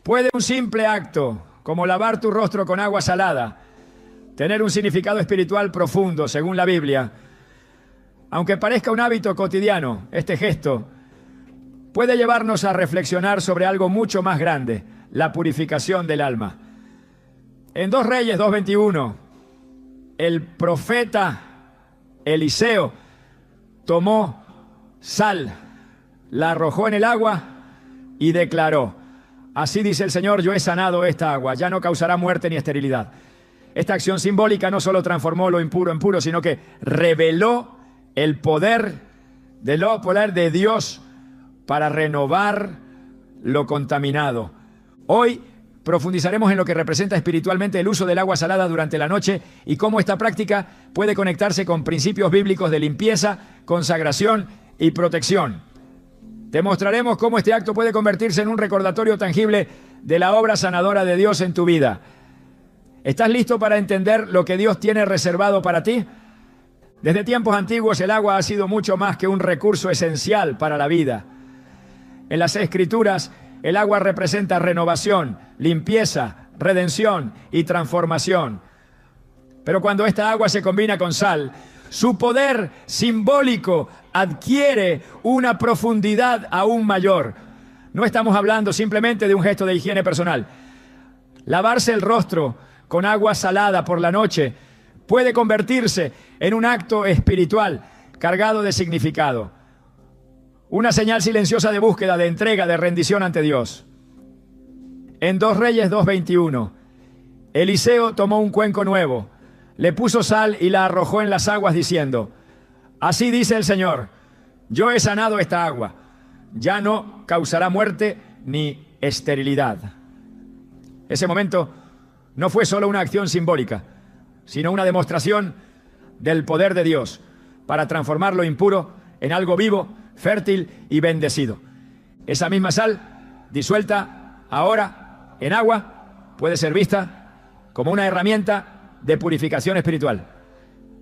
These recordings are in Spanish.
¿Puede un simple acto, como lavar tu rostro con agua salada, tener un significado espiritual profundo, según la Biblia? Aunque parezca un hábito cotidiano, este gesto puede llevarnos a reflexionar sobre algo mucho más grande, la purificación del alma. En 2 Reyes 2:21, el profeta Eliseo tomó sal, la arrojó en el agua y declaró: así dice el Señor, yo he sanado esta agua, ya no causará muerte ni esterilidad. Esta acción simbólica no solo transformó lo impuro en puro, sino que reveló el poder de Dios para renovar lo contaminado. Hoy profundizaremos en lo que representa espiritualmente el uso del agua salada durante la noche y cómo esta práctica puede conectarse con principios bíblicos de limpieza, consagración y protección. Te mostraremos cómo este acto puede convertirse en un recordatorio tangible de la obra sanadora de Dios en tu vida. ¿Estás listo para entender lo que Dios tiene reservado para ti? Desde tiempos antiguos el agua ha sido mucho más que un recurso esencial para la vida. En las Escrituras, el agua representa renovación, limpieza, redención y transformación. Pero cuando esta agua se combina con sal, su poder simbólico adquiere una profundidad aún mayor. No estamos hablando simplemente de un gesto de higiene personal. Lavarse el rostro con agua salada por la noche puede convertirse en un acto espiritual cargado de significado. Una señal silenciosa de búsqueda, de entrega, de rendición ante Dios. En 2 Reyes 2:21, Eliseo tomó un cuenco nuevo, le puso sal y la arrojó en las aguas diciendo: así dice el Señor, yo he sanado esta agua, ya no causará muerte ni esterilidad. Ese momento no fue solo una acción simbólica, sino una demostración del poder de Dios para transformar lo impuro en algo vivo, fértil y bendecido. Esa misma sal, disuelta ahora en agua, puede ser vista como una herramienta de purificación espiritual.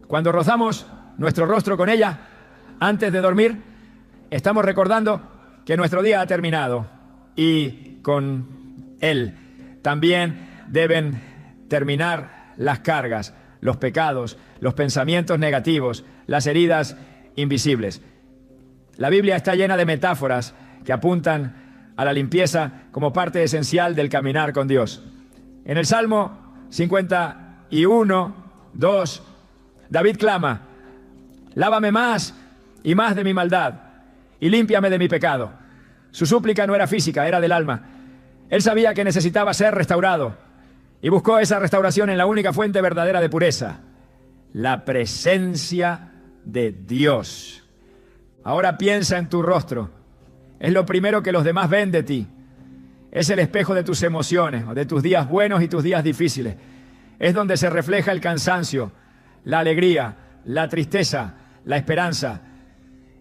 Cuando rozamos nuestro rostro con ella antes de dormir, estamos recordando que nuestro día ha terminado y con él también deben terminar las cargas, los pecados, los pensamientos negativos, las heridas invisibles. La Biblia está llena de metáforas que apuntan a la limpieza como parte esencial del caminar con Dios. En el Salmo 51:2, David clama: lávame más y más de mi maldad y límpiame de mi pecado. Su súplica no era física, era del alma. Él sabía que necesitaba ser restaurado y buscó esa restauración en la única fuente verdadera de pureza, la presencia de Dios. Ahora piensa en tu rostro. Es lo primero que los demás ven de ti. Es el espejo de tus emociones, de tus días buenos y tus días difíciles. Es donde se refleja el cansancio, la alegría, la tristeza, la esperanza.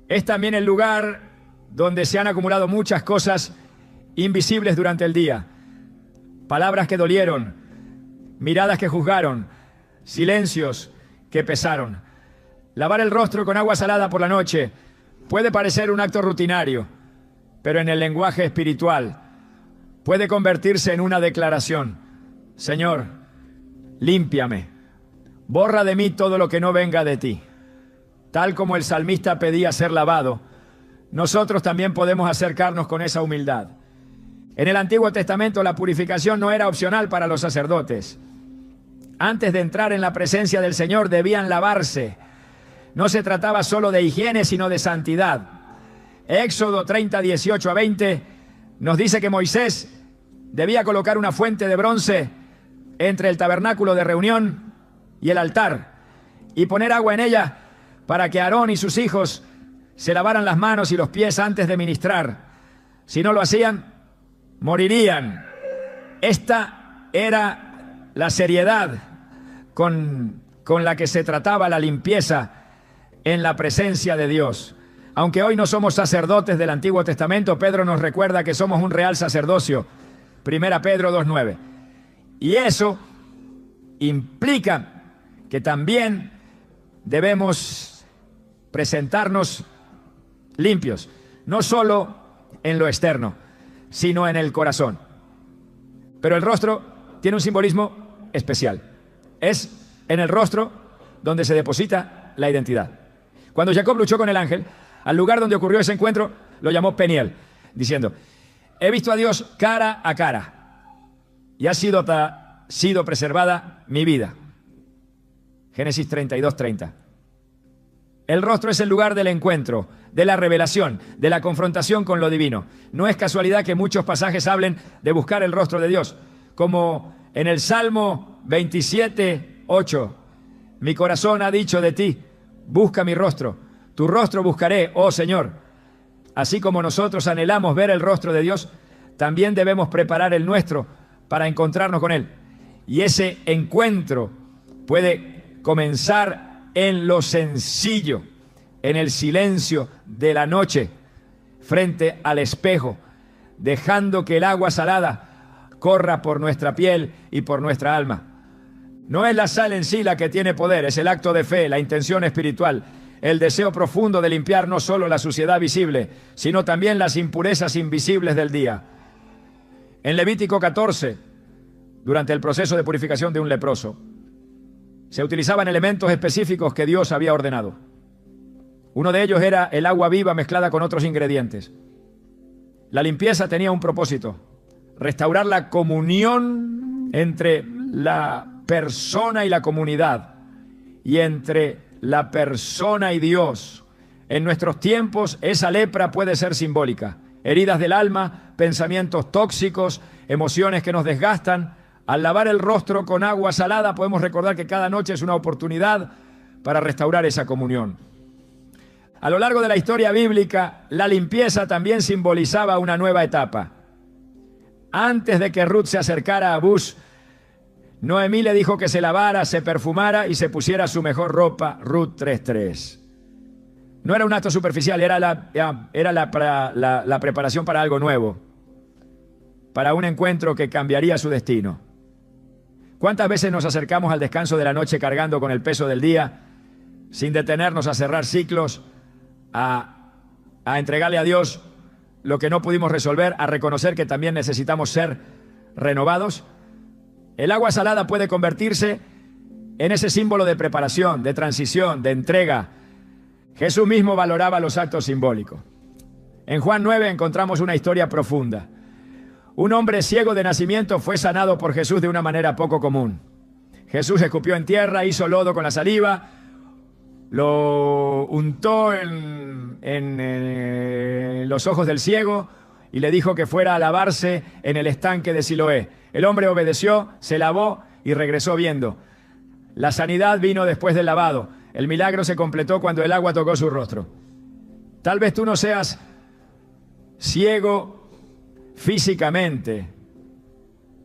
Es también el lugar donde se han acumulado muchas cosas invisibles durante el día. Palabras que dolieron, miradas que juzgaron, silencios que pesaron. Lavar el rostro con agua salada por la noche puede parecer un acto rutinario, pero en el lenguaje espiritual puede convertirse en una declaración: Señor, límpiame, borra de mí todo lo que no venga de ti. Tal como el salmista pedía ser lavado, nosotros también podemos acercarnos con esa humildad. En el Antiguo Testamento la purificación no era opcional para los sacerdotes. Antes de entrar en la presencia del Señor debían lavarse. No se trataba solo de higiene, sino de santidad. Éxodo 30:18-20 nos dice que Moisés debía colocar una fuente de bronce entre el tabernáculo de reunión y el altar y poner agua en ella para que Aarón y sus hijos se lavaran las manos y los pies antes de ministrar. Si no lo hacían, morirían. Esta era la seriedad con la que se trataba la limpieza en la presencia de Dios. Aunque hoy no somos sacerdotes del Antiguo Testamento, Pedro nos recuerda que somos un real sacerdocio. 1 Pedro 2:9. Y eso implica que también debemos presentarnos limpios, no solo en lo externo, sino en el corazón. Pero el rostro tiene un simbolismo especial. Es en el rostro donde se deposita la identidad. Cuando Jacob luchó con el ángel, al lugar donde ocurrió ese encuentro lo llamó Peniel, diciendo: he visto a Dios cara a cara y ha sido preservada mi vida. Génesis 32:30. El rostro es el lugar del encuentro, de la revelación, de la confrontación con lo divino. No es casualidad que muchos pasajes hablen de buscar el rostro de Dios, como en el Salmo 27:8. Mi corazón ha dicho de ti: busca mi rostro. Tu rostro buscaré, oh Señor. Así como nosotros anhelamos ver el rostro de Dios, también debemos preparar el nuestro para encontrarnos con Él. Y ese encuentro puede comenzar en lo sencillo, en el silencio de la noche, frente al espejo, dejando que el agua salada corra por nuestra piel y por nuestra alma. No es la sal en sí la que tiene poder, es el acto de fe, la intención espiritual, el deseo profundo de limpiar no solo la suciedad visible, sino también las impurezas invisibles del día. En Levítico 14, durante el proceso de purificación de un leproso, se utilizaban elementos específicos que Dios había ordenado. Uno de ellos era el agua viva mezclada con otros ingredientes. La limpieza tenía un propósito: restaurar la comunión entre la persona y la comunidad, y entre la persona y Dios. En nuestros tiempos, esa lepra puede ser simbólica. Heridas del alma, pensamientos tóxicos, emociones que nos desgastan. Al lavar el rostro con agua salada, podemos recordar que cada noche es una oportunidad para restaurar esa comunión. A lo largo de la historia bíblica, la limpieza también simbolizaba una nueva etapa. Antes de que Ruth se acercara a Booz, Noemí le dijo que se lavara, se perfumara y se pusiera su mejor ropa. Ruth 3:3. No era un acto superficial, era la preparación para algo nuevo, para un encuentro que cambiaría su destino. ¿Cuántas veces nos acercamos al descanso de la noche cargando con el peso del día, sin detenernos a cerrar ciclos, a entregarle a Dios lo que no pudimos resolver, a reconocer que también necesitamos ser renovados? El agua salada puede convertirse en ese símbolo de preparación, de transición, de entrega. Jesús mismo valoraba los actos simbólicos. En Juan 9 encontramos una historia profunda. Un hombre ciego de nacimiento fue sanado por Jesús de una manera poco común. Jesús escupió en tierra, hizo lodo con la saliva, lo untó en los ojos del ciego y le dijo que fuera a lavarse en el estanque de Siloé. El hombre obedeció, se lavó y regresó viendo. La sanidad vino después del lavado. El milagro se completó cuando el agua tocó su rostro. Tal vez tú no seas ciego físicamente,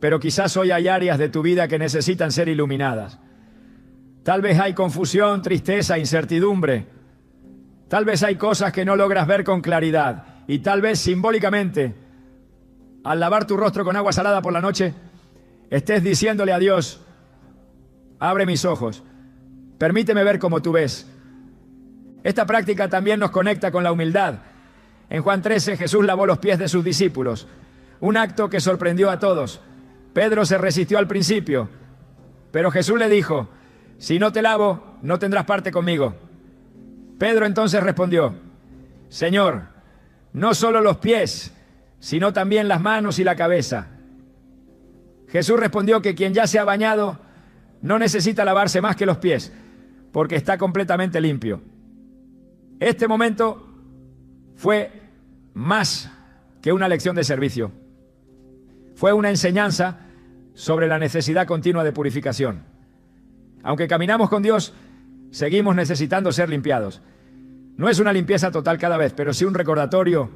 pero quizás hoy hay áreas de tu vida que necesitan ser iluminadas. Tal vez hay confusión, tristeza, incertidumbre. Tal vez hay cosas que no logras ver con claridad. Y tal vez simbólicamente, al lavar tu rostro con agua salada por la noche, estés diciéndole a Dios: abre mis ojos, permíteme ver como tú ves. Esta práctica también nos conecta con la humildad. En Juan 13, Jesús lavó los pies de sus discípulos, un acto que sorprendió a todos. Pedro se resistió al principio, pero Jesús le dijo: si no te lavo, no tendrás parte conmigo. Pedro entonces respondió: Señor, no solo los pies, sino también las manos y la cabeza. Jesús respondió que quien ya se ha bañado no necesita lavarse más que los pies, porque está completamente limpio. Este momento fue más que una lección de servicio. Fue una enseñanza sobre la necesidad continua de purificación. Aunque caminamos con Dios, seguimos necesitando ser limpiados. No es una limpieza total cada vez, pero sí un recordatorio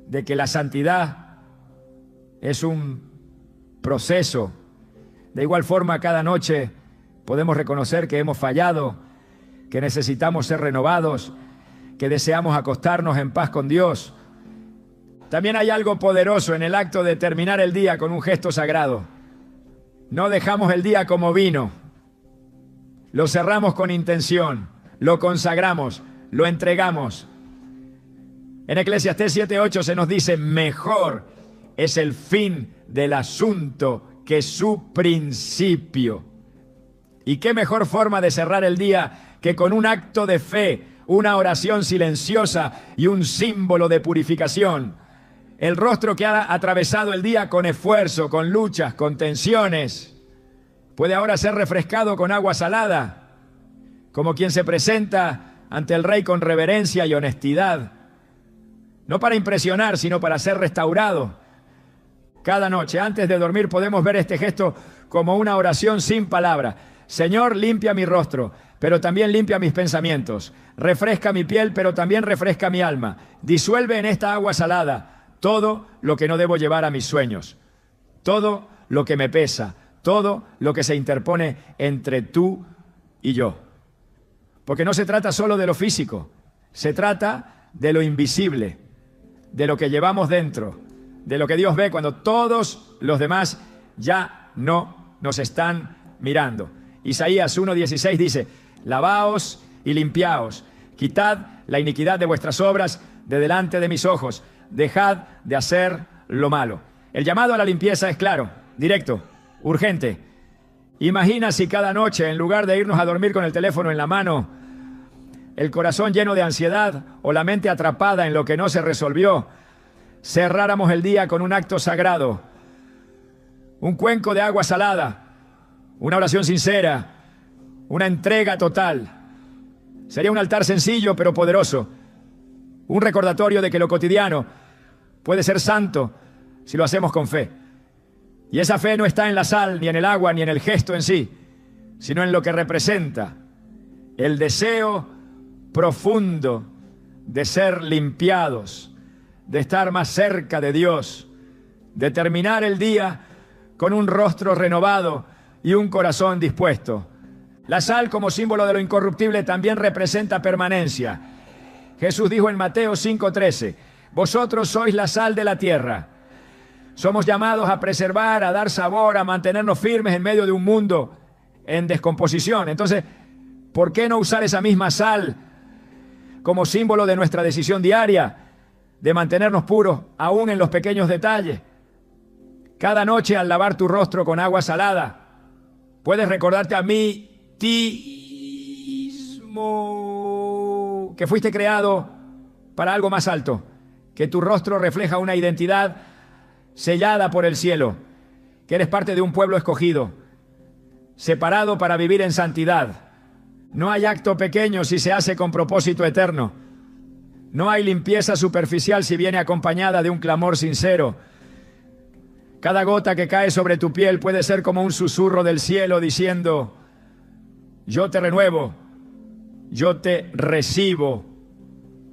de que la santidad es un proceso. De igual forma, cada noche podemos reconocer que hemos fallado, que necesitamos ser renovados, que deseamos acostarnos en paz con Dios. También hay algo poderoso en el acto de terminar el día con un gesto sagrado. No dejamos el día como vino. Lo cerramos con intención, lo consagramos, lo entregamos. En Eclesiastés 7:8 se nos dice: mejor es el fin del asunto que su principio. ¿Y qué mejor forma de cerrar el día que con un acto de fe, una oración silenciosa y un símbolo de purificación? El rostro que ha atravesado el día con esfuerzo, con luchas, con tensiones, puede ahora ser refrescado con agua salada, como quien se presenta ante el Rey con reverencia y honestidad, no para impresionar, sino para ser restaurado. Cada noche, antes de dormir, podemos ver este gesto como una oración sin palabra. Señor, limpia mi rostro, pero también limpia mis pensamientos. Refresca mi piel, pero también refresca mi alma. Disuelve en esta agua salada todo lo que no debo llevar a mis sueños, todo lo que me pesa, todo lo que se interpone entre tú y yo. Porque no se trata solo de lo físico, se trata de lo invisible, de lo que llevamos dentro, de lo que Dios ve cuando todos los demás ya no nos están mirando. Isaías 1:16 dice: lavaos y limpiaos, quitad la iniquidad de vuestras obras de delante de mis ojos, dejad de hacer lo malo. El llamado a la limpieza es claro, directo, urgente. Imagina si cada noche, en lugar de irnos a dormir con el teléfono en la mano, el corazón lleno de ansiedad o la mente atrapada en lo que no se resolvió, cerráramos el día con un acto sagrado, un cuenco de agua salada, una oración sincera, una entrega total. Sería un altar sencillo pero poderoso, un recordatorio de que lo cotidiano puede ser santo si lo hacemos con fe. Y esa fe no está en la sal, ni en el agua, ni en el gesto en sí, sino en lo que representa el deseo profundo de ser limpiados, de estar más cerca de Dios, de terminar el día con un rostro renovado y un corazón dispuesto. La sal, como símbolo de lo incorruptible, también representa permanencia. Jesús dijo en Mateo 5:13: vosotros sois la sal de la tierra. Somos llamados a preservar, a dar sabor, a mantenernos firmes en medio de un mundo en descomposición. Entonces, ¿por qué no usar esa misma sal como símbolo de nuestra decisión diaria de mantenernos puros, aún en los pequeños detalles? Cada noche, al lavar tu rostro con agua salada, puedes recordarte a ti mismo que fuiste creado para algo más alto, que tu rostro refleja una identidad sellada por el cielo, que eres parte de un pueblo escogido, separado para vivir en santidad. No hay acto pequeño si se hace con propósito eterno. No hay limpieza superficial si viene acompañada de un clamor sincero. Cada gota que cae sobre tu piel puede ser como un susurro del cielo diciendo: yo te renuevo, yo te recibo,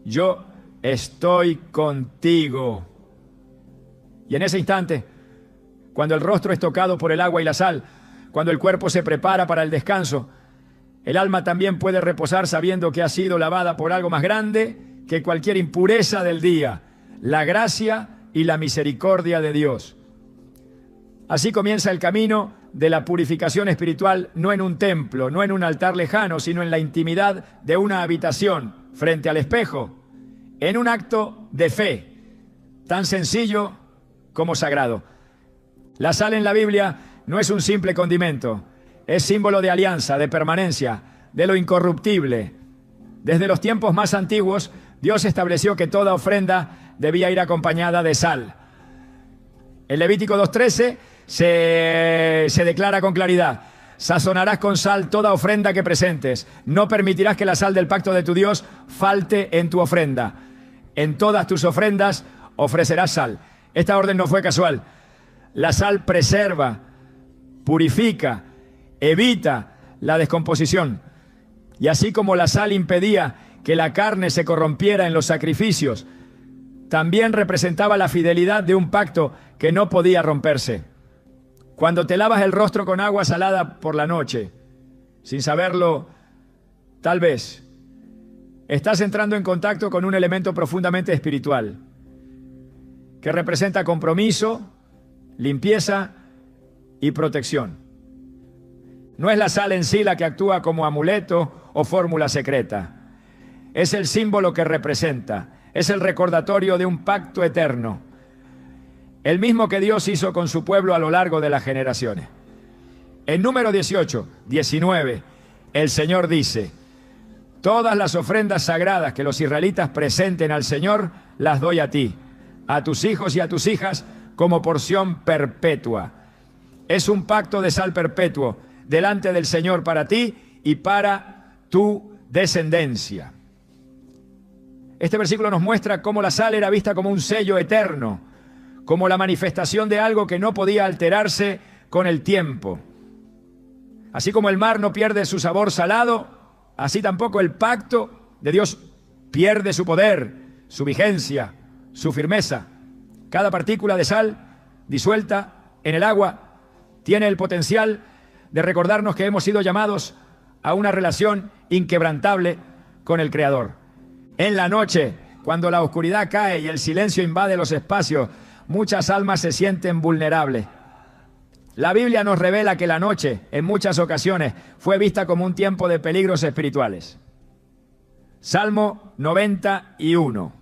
yo estoy contigo. Y en ese instante, cuando el rostro es tocado por el agua y la sal, cuando el cuerpo se prepara para el descanso, el alma también puede reposar sabiendo que ha sido lavada por algo más grande que cualquier impureza del día: la gracia y la misericordia de Dios. Así comienza el camino de la purificación espiritual, no en un templo, no en un altar lejano, sino en la intimidad de una habitación, frente al espejo, en un acto de fe, tan sencillo como sagrado. La sal en la Biblia no es un simple condimento, es símbolo de alianza, de permanencia, de lo incorruptible. Desde los tiempos más antiguos, Dios estableció que toda ofrenda debía ir acompañada de sal. En Levítico 2:13 se declara con claridad: sazonarás con sal toda ofrenda que presentes. No permitirás que la sal del pacto de tu Dios falte en tu ofrenda. En todas tus ofrendas ofrecerás sal. Esta orden no fue casual. La sal preserva, purifica, evita la descomposición. Y así como la sal impedía que la carne se corrompiera en los sacrificios, también representaba la fidelidad de un pacto que no podía romperse. Cuando te lavas el rostro con agua salada por la noche, sin saberlo, tal vez, estás entrando en contacto con un elemento profundamente espiritual, que representa compromiso, limpieza y protección. No es la sal en sí la que actúa como amuleto o fórmula secreta. Es el símbolo que representa, es el recordatorio de un pacto eterno. el mismo que Dios hizo con su pueblo a lo largo de las generaciones. En Número 18, 19, el Señor dice: todas las ofrendas sagradas que los israelitas presenten al Señor, las doy a ti, a tus hijos y a tus hijas, como porción perpetua. Es un pacto de sal perpetuo delante del Señor para ti y para tu descendencia. Este versículo nos muestra cómo la sal era vista como un sello eterno, como la manifestación de algo que no podía alterarse con el tiempo. Así como el mar no pierde su sabor salado, así tampoco el pacto de Dios pierde su poder, su vigencia, su firmeza. Cada partícula de sal disuelta en el agua tiene el potencial de recordarnos que hemos sido llamados a una relación inquebrantable con el Creador. En la noche, cuando la oscuridad cae y el silencio invade los espacios, muchas almas se sienten vulnerables. La Biblia nos revela que la noche, en muchas ocasiones, fue vista como un tiempo de peligros espirituales. Salmo 91,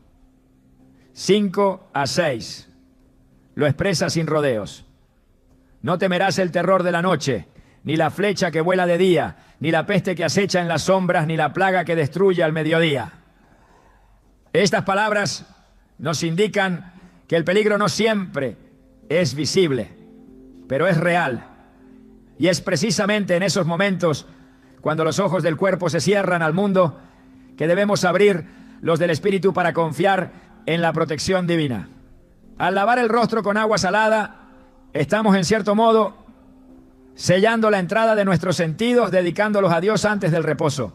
5 a 6, lo expresa sin rodeos. No temerás el terror de la noche, ni la flecha que vuela de día, ni la peste que acecha en las sombras, ni la plaga que destruye al mediodía. Estas palabras nos indican que el peligro no siempre es visible, pero es real. Y es precisamente en esos momentos, cuando los ojos del cuerpo se cierran al mundo, que debemos abrir los del espíritu para confiar en la protección divina. Al lavar el rostro con agua salada, estamos en cierto modo sellando la entrada de nuestros sentidos, dedicándolos a Dios antes del reposo,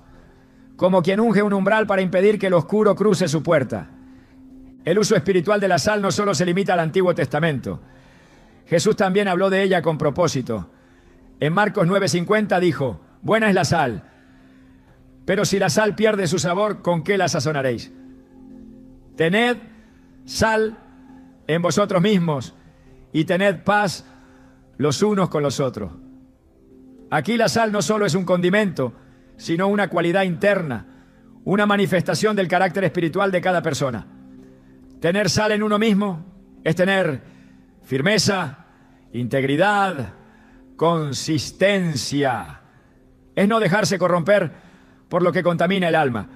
como quien unge un umbral para impedir que el oscuro cruce su puerta. El uso espiritual de la sal no solo se limita al Antiguo Testamento. Jesús también habló de ella con propósito. En Marcos 9:50 dijo: buena es la sal, pero si la sal pierde su sabor, ¿con qué la sazonaréis? Tened sal en vosotros mismos y tened paz los unos con los otros. Aquí la sal no solo es un condimento, sino una cualidad interna, una manifestación del carácter espiritual de cada persona. Tener sal en uno mismo es tener firmeza, integridad, consistencia. Es no dejarse corromper por lo que contamina el alma.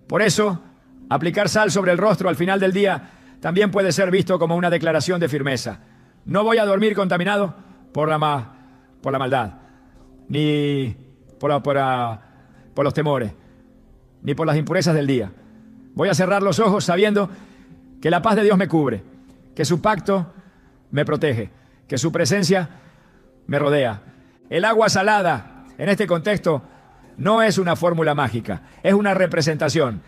Por eso, aplicar sal sobre el rostro al final del día también puede ser visto como una declaración de firmeza. No voy a dormir contaminado por la maldad, ni por los temores, ni por las impurezas del día. Voy a cerrar los ojos sabiendo que la paz de Dios me cubre, que su pacto me protege, que su presencia me rodea. El agua salada, en este contexto, no es una fórmula mágica, es una representación.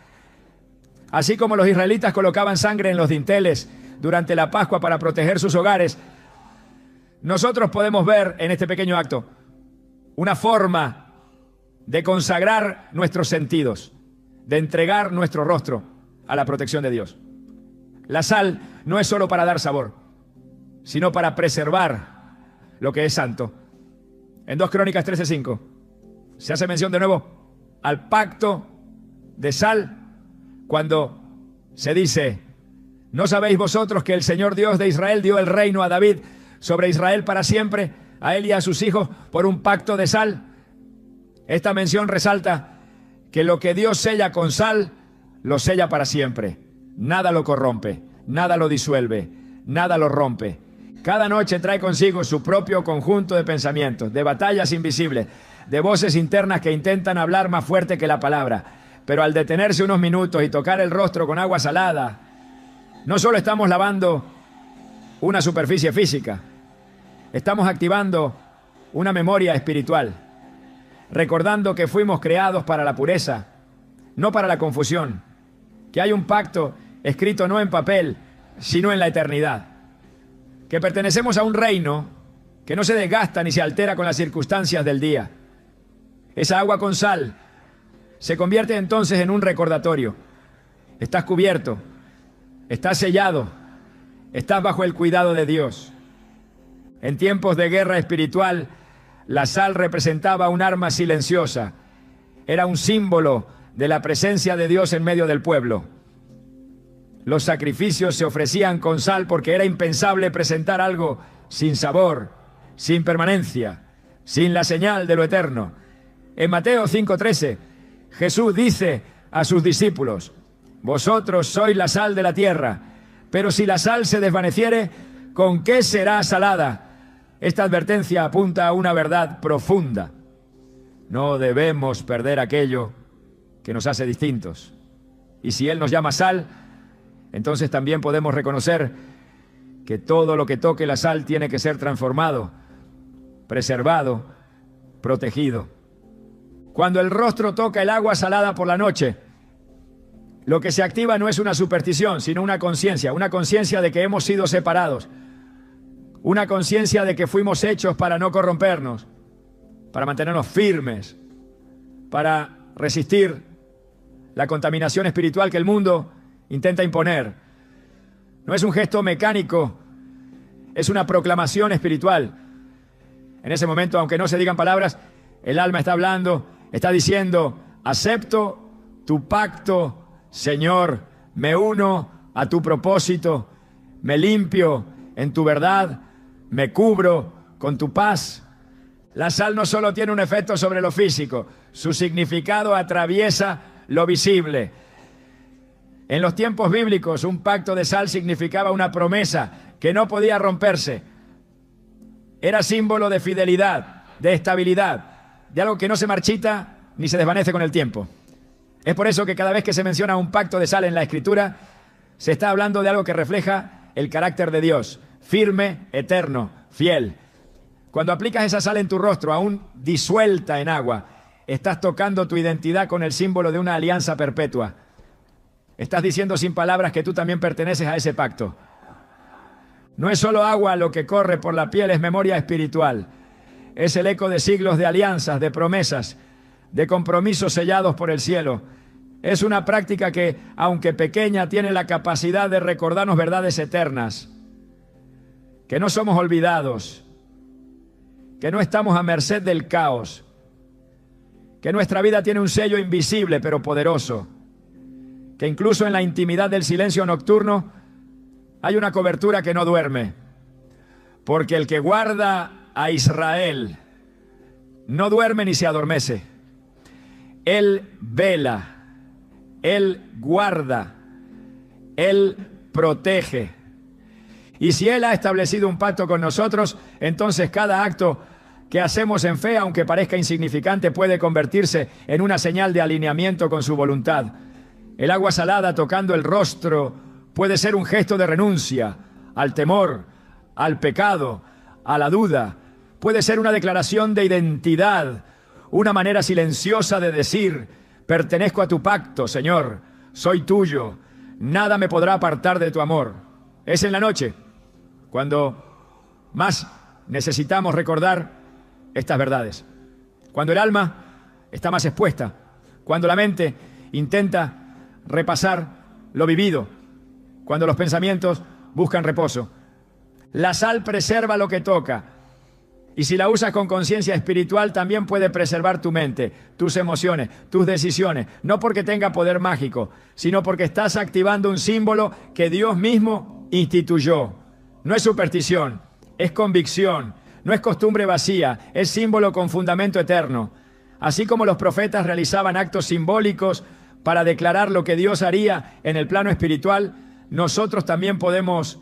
Así como los israelitas colocaban sangre en los dinteles durante la Pascua para proteger sus hogares, nosotros podemos ver en este pequeño acto una forma de consagrar nuestros sentidos, de entregar nuestro rostro a la protección de Dios. La sal no es solo para dar sabor, sino para preservar lo que es santo. En 2 Crónicas 13:5 se hace mención de nuevo al pacto de sal cuando se dice: ¿no sabéis vosotros que el Señor Dios de Israel dio el reino a David sobre Israel para siempre, a él y a sus hijos, por un pacto de sal? Esta mención resalta que lo que Dios sella con sal, lo sella para siempre. Nada lo corrompe, nada lo disuelve, nada lo rompe. Cada noche trae consigo su propio conjunto de pensamientos, de batallas invisibles, de voces internas que intentan hablar más fuerte que la palabra. Pero al detenerse unos minutos y tocar el rostro con agua salada, no solo estamos lavando una superficie física, estamos activando una memoria espiritual, recordando que fuimos creados para la pureza, no para la confusión, que hay un pacto escrito no en papel, sino en la eternidad, que pertenecemos a un reino que no se desgasta ni se altera con las circunstancias del día. Esa agua con sal se convierte entonces en un recordatorio. Estás cubierto, estás sellado, estás bajo el cuidado de Dios. En tiempos de guerra espiritual, la sal representaba un arma silenciosa. Era un símbolo de la presencia de Dios en medio del pueblo. Los sacrificios se ofrecían con sal porque era impensable presentar algo sin sabor, sin permanencia, sin la señal de lo eterno. En Mateo 5:13, Jesús dice a sus discípulos: vosotros sois la sal de la tierra, pero si la sal se desvaneciere, ¿con qué será salada? Esta advertencia apunta a una verdad profunda. No debemos perder aquello que nos hace distintos. Y si Él nos llama sal, entonces también podemos reconocer que todo lo que toque la sal tiene que ser transformado, preservado, protegido. Cuando el rostro toca el agua salada por la noche, lo que se activa no es una superstición, sino una conciencia de que hemos sido separados, una conciencia de que fuimos hechos para no corrompernos, para mantenernos firmes, para resistir la contaminación espiritual que el mundo intenta imponer. No es un gesto mecánico, es una proclamación espiritual. En ese momento, aunque no se digan palabras, el alma está hablando, está diciendo: acepto tu pacto, Señor, me uno a tu propósito, me limpio en tu verdad, me cubro con tu paz. La sal no solo tiene un efecto sobre lo físico, su significado atraviesa lo visible. En los tiempos bíblicos, un pacto de sal significaba una promesa que no podía romperse. Era símbolo de fidelidad, de estabilidad, de algo que no se marchita ni se desvanece con el tiempo. Es por eso que cada vez que se menciona un pacto de sal en la Escritura, se está hablando de algo que refleja el carácter de Dios, firme, eterno, fiel. Cuando aplicas esa sal en tu rostro, aún disuelta en agua, estás tocando tu identidad con el símbolo de una alianza perpetua. Estás diciendo sin palabras que tú también perteneces a ese pacto. No es solo agua lo que corre por la piel, es memoria espiritual. Es el eco de siglos de alianzas, de promesas, de compromisos sellados por el cielo. Es una práctica que, aunque pequeña, tiene la capacidad de recordarnos verdades eternas. Que no somos olvidados, que no estamos a merced del caos, que nuestra vida tiene un sello invisible pero poderoso, que incluso en la intimidad del silencio nocturno hay una cobertura que no duerme, porque el que guarda a Israel no duerme ni se adormece. Él vela, Él guarda, Él protege. Y si Él ha establecido un pacto con nosotros, entonces cada acto que hacemos en fe, aunque parezca insignificante, puede convertirse en una señal de alineamiento con su voluntad. El agua salada tocando el rostro puede ser un gesto de renuncia al temor, al pecado, a la duda. Puede ser una declaración de identidad, una manera silenciosa de decir: pertenezco a tu pacto, Señor, soy tuyo, nada me podrá apartar de tu amor. Es en la noche cuando más necesitamos recordar estas verdades, cuando el alma está más expuesta, cuando la mente intenta repasar lo vivido, cuando los pensamientos buscan reposo. La sal preserva lo que toca, y si la usas con conciencia espiritual, también puede preservar tu mente, tus emociones, tus decisiones, no porque tenga poder mágico, sino porque estás activando un símbolo que Dios mismo instituyó. No es superstición, es convicción, no es costumbre vacía, es símbolo con fundamento eterno. Así como los profetas realizaban actos simbólicos para declarar lo que Dios haría en el plano espiritual, nosotros también podemos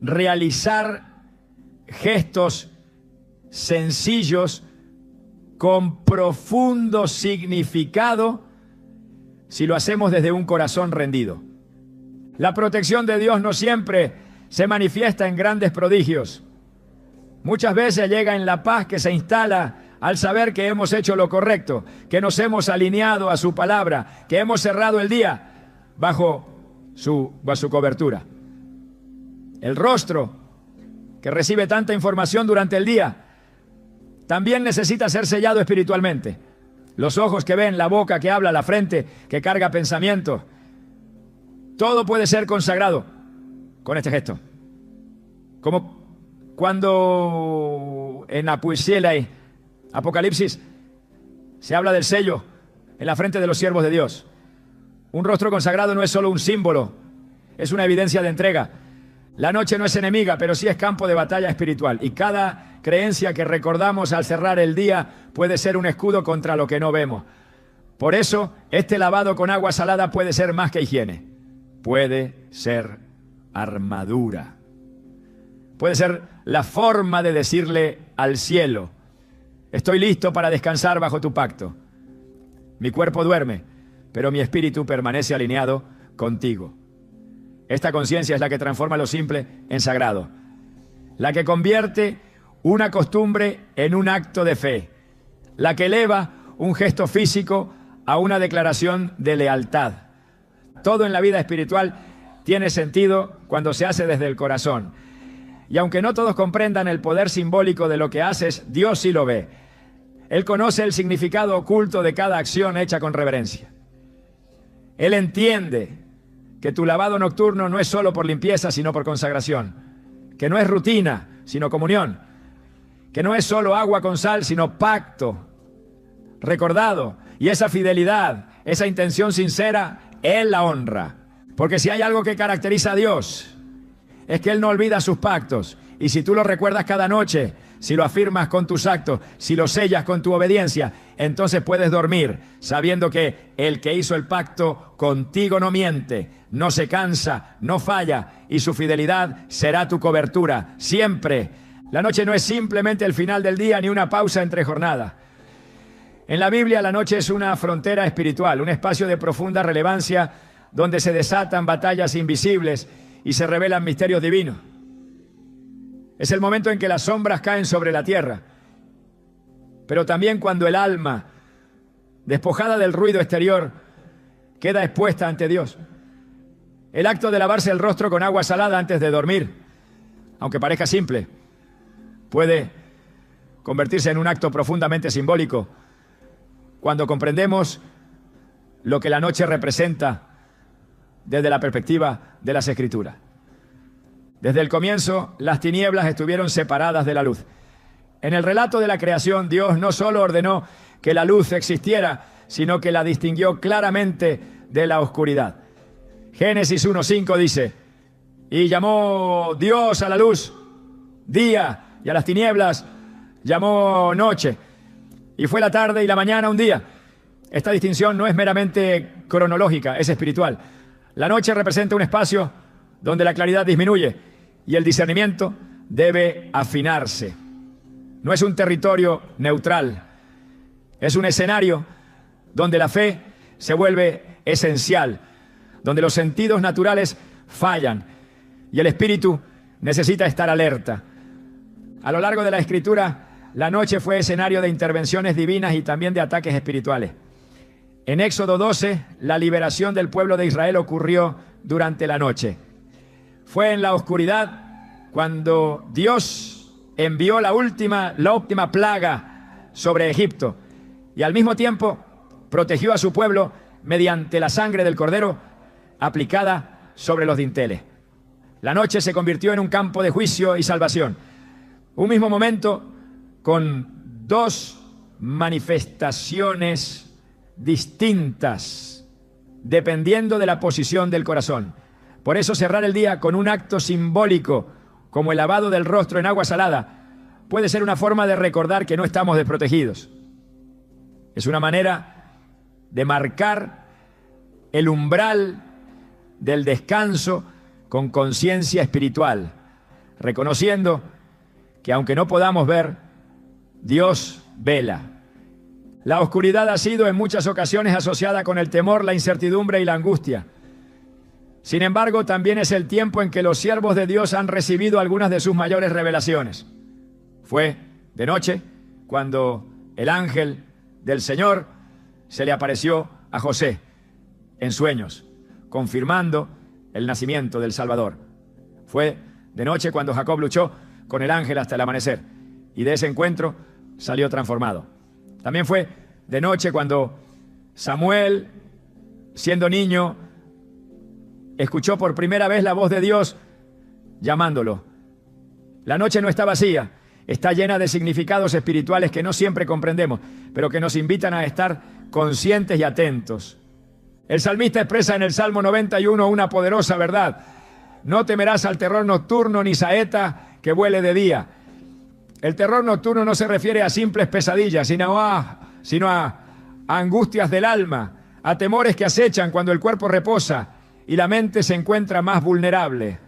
realizar gestos sencillos con profundo significado si lo hacemos desde un corazón rendido. La protección de Dios no siempre se manifiesta en grandes prodigios. Muchas veces llega en la paz que se instala al saber que hemos hecho lo correcto, que nos hemos alineado a su palabra, que hemos cerrado el día bajo su cobertura. El rostro que recibe tanta información durante el día también necesita ser sellado espiritualmente. Los ojos que ven, la boca que habla, la frente que carga pensamientos, todo puede ser consagrado con este gesto. Como cuando en Apocalipsis se habla del sello en la frente de los siervos de Dios. Un rostro consagrado no es solo un símbolo, Es una evidencia de entrega. La noche no es enemiga, pero sí es campo de batalla espiritual. Y cada creencia que recordamos al cerrar el día puede ser un escudo contra lo que no vemos. Por eso, este lavado con agua salada puede ser más que higiene. Puede ser armadura. Puede ser la forma de decirle al cielo: estoy listo para descansar bajo tu pacto. Mi cuerpo duerme, pero mi espíritu permanece alineado contigo. Esta conciencia es la que transforma lo simple en sagrado, la que convierte una costumbre en un acto de fe, la que eleva un gesto físico a una declaración de lealtad. Todo en la vida espiritual tiene sentido cuando se hace desde el corazón. Y aunque no todos comprendan el poder simbólico de lo que haces, Dios sí lo ve. Él conoce el significado oculto de cada acción hecha con reverencia. Él entiende que tu lavado nocturno no es solo por limpieza, sino por consagración. Que no es rutina, sino comunión. Que no es solo agua con sal, sino pacto recordado. Y esa fidelidad, esa intención sincera, Él la honra. Porque si hay algo que caracteriza a Dios, es que Él no olvida sus pactos. Y si tú lo recuerdas cada noche, si lo afirmas con tus actos, si lo sellas con tu obediencia, entonces puedes dormir sabiendo que el que hizo el pacto contigo no miente, no se cansa, no falla, y su fidelidad será tu cobertura siempre. La noche no es simplemente el final del día ni una pausa entre jornadas. En la Biblia la noche es una frontera espiritual, un espacio de profunda relevancia donde se desatan batallas invisibles y se revelan misterios divinos. Es el momento en que las sombras caen sobre la tierra, pero también cuando el alma, despojada del ruido exterior, queda expuesta ante Dios. El acto de lavarse el rostro con agua salada antes de dormir, aunque parezca simple, puede convertirse en un acto profundamente simbólico cuando comprendemos lo que la noche representa desde la perspectiva de las Escrituras. Desde el comienzo, las tinieblas estuvieron separadas de la luz. En el relato de la creación, Dios no solo ordenó que la luz existiera, sino que la distinguió claramente de la oscuridad. Génesis 1:5 dice: y llamó Dios a la luz día, y a las tinieblas llamó noche. Y fue la tarde y la mañana un día. Esta distinción no es meramente cronológica, es espiritual. La noche representa un espacio donde la claridad disminuye y el discernimiento debe afinarse. No es un territorio neutral, es un escenario donde la fe se vuelve esencial, donde los sentidos naturales fallan y el espíritu necesita estar alerta. A lo largo de la Escritura, la noche fue escenario de intervenciones divinas y también de ataques espirituales. En Éxodo 12, la liberación del pueblo de Israel ocurrió durante la noche. Fue en la oscuridad cuando Dios envió la última plaga sobre Egipto y al mismo tiempo protegió a su pueblo mediante la sangre del cordero aplicada sobre los dinteles. La noche se convirtió en un campo de juicio y salvación. Un mismo momento con dos manifestaciones distintas, dependiendo de la posición del corazón. Por eso cerrar el día con un acto simbólico, como el lavado del rostro en agua salada, puede ser una forma de recordar que no estamos desprotegidos. Es una manera de marcar el umbral del descanso con conciencia espiritual, reconociendo que aunque no podamos ver, Dios vela. La oscuridad ha sido en muchas ocasiones asociada con el temor, la incertidumbre y la angustia. Sin embargo, también es el tiempo en que los siervos de Dios han recibido algunas de sus mayores revelaciones. Fue de noche cuando el ángel del Señor se le apareció a José en sueños, confirmando el nacimiento del Salvador. Fue de noche cuando Jacob luchó con el ángel hasta el amanecer y de ese encuentro salió transformado. También fue de noche cuando Samuel, siendo niño, escuchó por primera vez la voz de Dios llamándolo. La noche no está vacía, está llena de significados espirituales que no siempre comprendemos, pero que nos invitan a estar conscientes y atentos. El salmista expresa en el Salmo 91 una poderosa verdad. No temerás al terror nocturno ni saeta que vuele de día. El terror nocturno no se refiere a simples pesadillas, sino a angustias del alma, a temores que acechan cuando el cuerpo reposa y la mente se encuentra más vulnerable.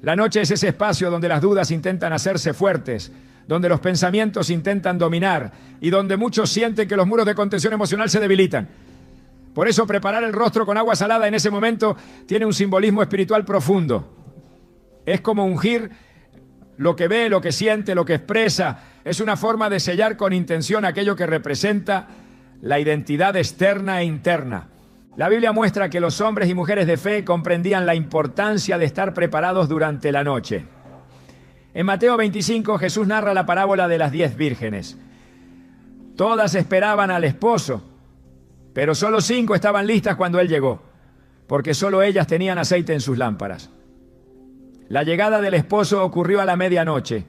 La noche es ese espacio donde las dudas intentan hacerse fuertes, donde los pensamientos intentan dominar y donde muchos sienten que los muros de contención emocional se debilitan. Por eso preparar el rostro con agua salada en ese momento tiene un simbolismo espiritual profundo. Es como ungir lo que ve, lo que siente, lo que expresa. Es una forma de sellar con intención aquello que representa la identidad externa e interna. La Biblia muestra que los hombres y mujeres de fe comprendían la importancia de estar preparados durante la noche. En Mateo 25, Jesús narra la parábola de las 10 vírgenes. Todas esperaban al esposo, pero solo 5 estaban listas cuando él llegó, porque solo ellas tenían aceite en sus lámparas. La llegada del esposo ocurrió a la medianoche,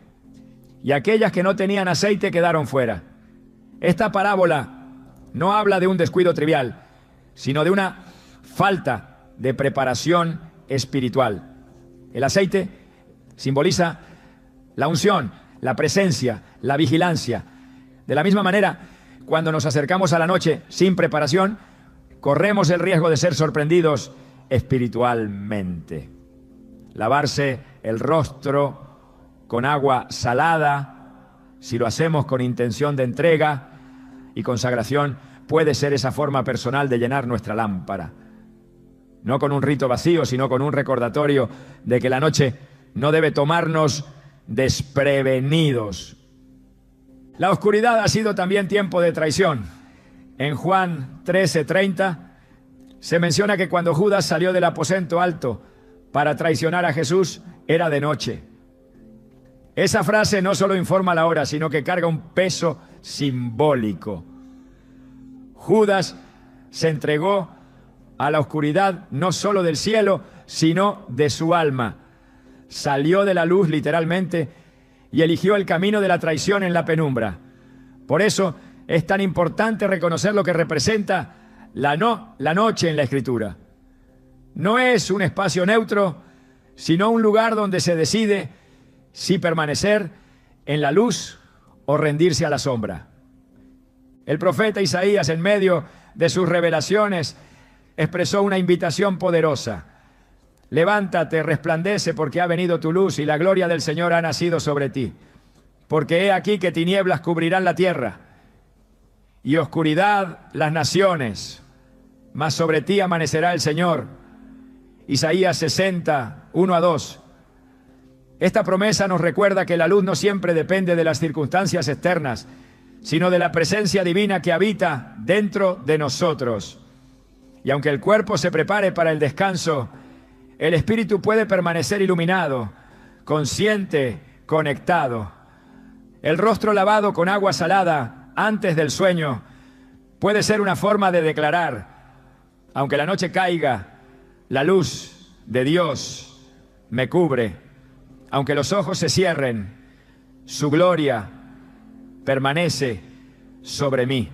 y aquellas que no tenían aceite quedaron fuera. Esta parábola no habla de un descuido trivial, sino de una falta de preparación espiritual. El aceite simboliza la unción, la presencia, la vigilancia. De la misma manera, cuando nos acercamos a la noche sin preparación, corremos el riesgo de ser sorprendidos espiritualmente. Lavarse el rostro con agua salada, si lo hacemos con intención de entrega y consagración, puede ser esa forma personal de llenar nuestra lámpara. No con un rito vacío, sino con un recordatorio de que la noche no debe tomarnos desprevenidos. La oscuridad ha sido también tiempo de traición. En Juan 13:30 se menciona que cuando Judas salió del aposento alto para traicionar a Jesús, era de noche. Esa frase no solo informa la hora, sino que carga un peso simbólico. Judas se entregó a la oscuridad no solo del cielo, sino de su alma. Salió de la luz literalmente y eligió el camino de la traición en la penumbra. Por eso es tan importante reconocer lo que representa la noche en la Escritura. No es un espacio neutro, sino un lugar donde se decide si permanecer en la luz o rendirse a la sombra. El profeta Isaías, en medio de sus revelaciones, expresó una invitación poderosa. Levántate, resplandece, porque ha venido tu luz y la gloria del Señor ha nacido sobre ti. Porque he aquí que tinieblas cubrirán la tierra y oscuridad las naciones, mas sobre ti amanecerá el Señor. Isaías 60, 1-2. Esta promesa nos recuerda que la luz no siempre depende de las circunstancias externas, sino de la presencia divina que habita dentro de nosotros. Y aunque el cuerpo se prepare para el descanso, el espíritu puede permanecer iluminado, consciente, conectado. El rostro lavado con agua salada antes del sueño puede ser una forma de declarar: aunque la noche caiga, la luz de Dios me cubre. Aunque los ojos se cierren, su gloria permanece sobre mí.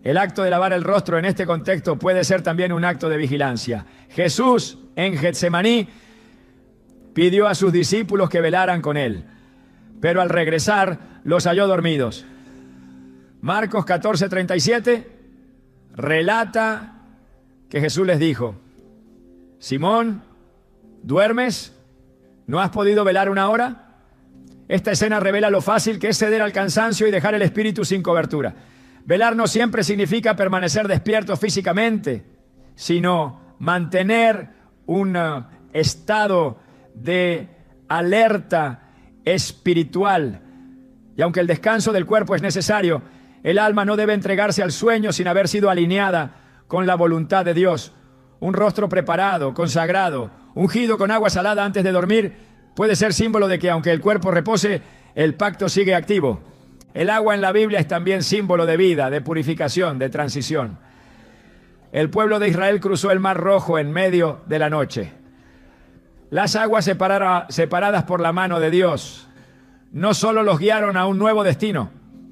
El acto de lavar el rostro en este contexto puede ser también un acto de vigilancia. Jesús en Getsemaní pidió a sus discípulos que velaran con él, pero al regresar los halló dormidos. Marcos 14:37 relata que Jesús les dijo: Simón, ¿duermes? ¿No has podido velar una hora? Esta escena revela lo fácil que es ceder al cansancio y dejar el espíritu sin cobertura. Velar no siempre significa permanecer despierto físicamente, sino mantener un estado de alerta espiritual. Y aunque el descanso del cuerpo es necesario, el alma no debe entregarse al sueño sin haber sido alineada con la voluntad de Dios. Un rostro preparado, consagrado, ungido con agua salada antes de dormir, puede ser símbolo de que aunque el cuerpo repose, el pacto sigue activo. El agua en la Biblia es también símbolo de vida, de purificación, de transición. El pueblo de Israel cruzó el Mar Rojo en medio de la noche. Las aguas separadas por la mano de Dios no solo los guiaron a un nuevo destino,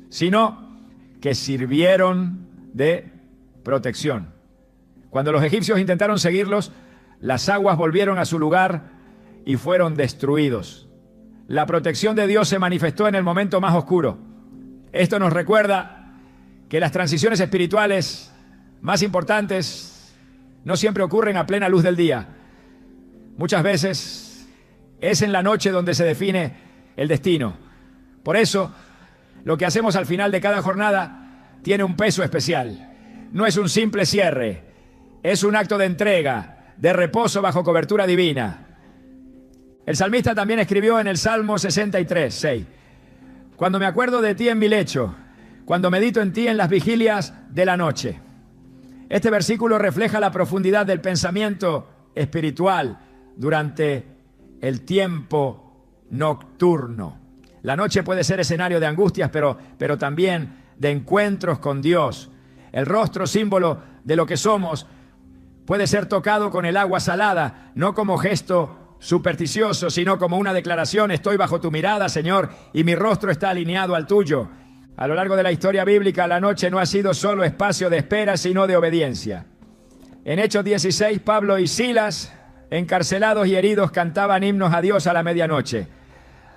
sino que sirvieron de protección. Cuando los egipcios intentaron seguirlos, las aguas volvieron a su lugar y fueron destruidos. La protección de Dios se manifestó en el momento más oscuro. Esto nos recuerda que las transiciones espirituales más importantes no siempre ocurren a plena luz del día. Muchas veces es en la noche donde se define el destino. Por eso, lo que hacemos al final de cada jornada tiene un peso especial. No es un simple cierre, es un acto de entrega, de reposo bajo cobertura divina. El salmista también escribió en el Salmo 63, 6: cuando me acuerdo de ti en mi lecho, cuando medito en ti en las vigilias de la noche. Este versículo refleja la profundidad del pensamiento espiritual durante el tiempo nocturno. La noche puede ser escenario de angustias, pero también de encuentros con Dios. El rostro, símbolo de lo que somos, puede ser tocado con el agua salada, no como gesto supersticioso, sino como una declaración: estoy bajo tu mirada, Señor, y mi rostro está alineado al tuyo. A lo largo de la historia bíblica, la noche no ha sido solo espacio de espera, sino de obediencia. En Hechos 16, Pablo y Silas, encarcelados y heridos, cantaban himnos a Dios a la medianoche.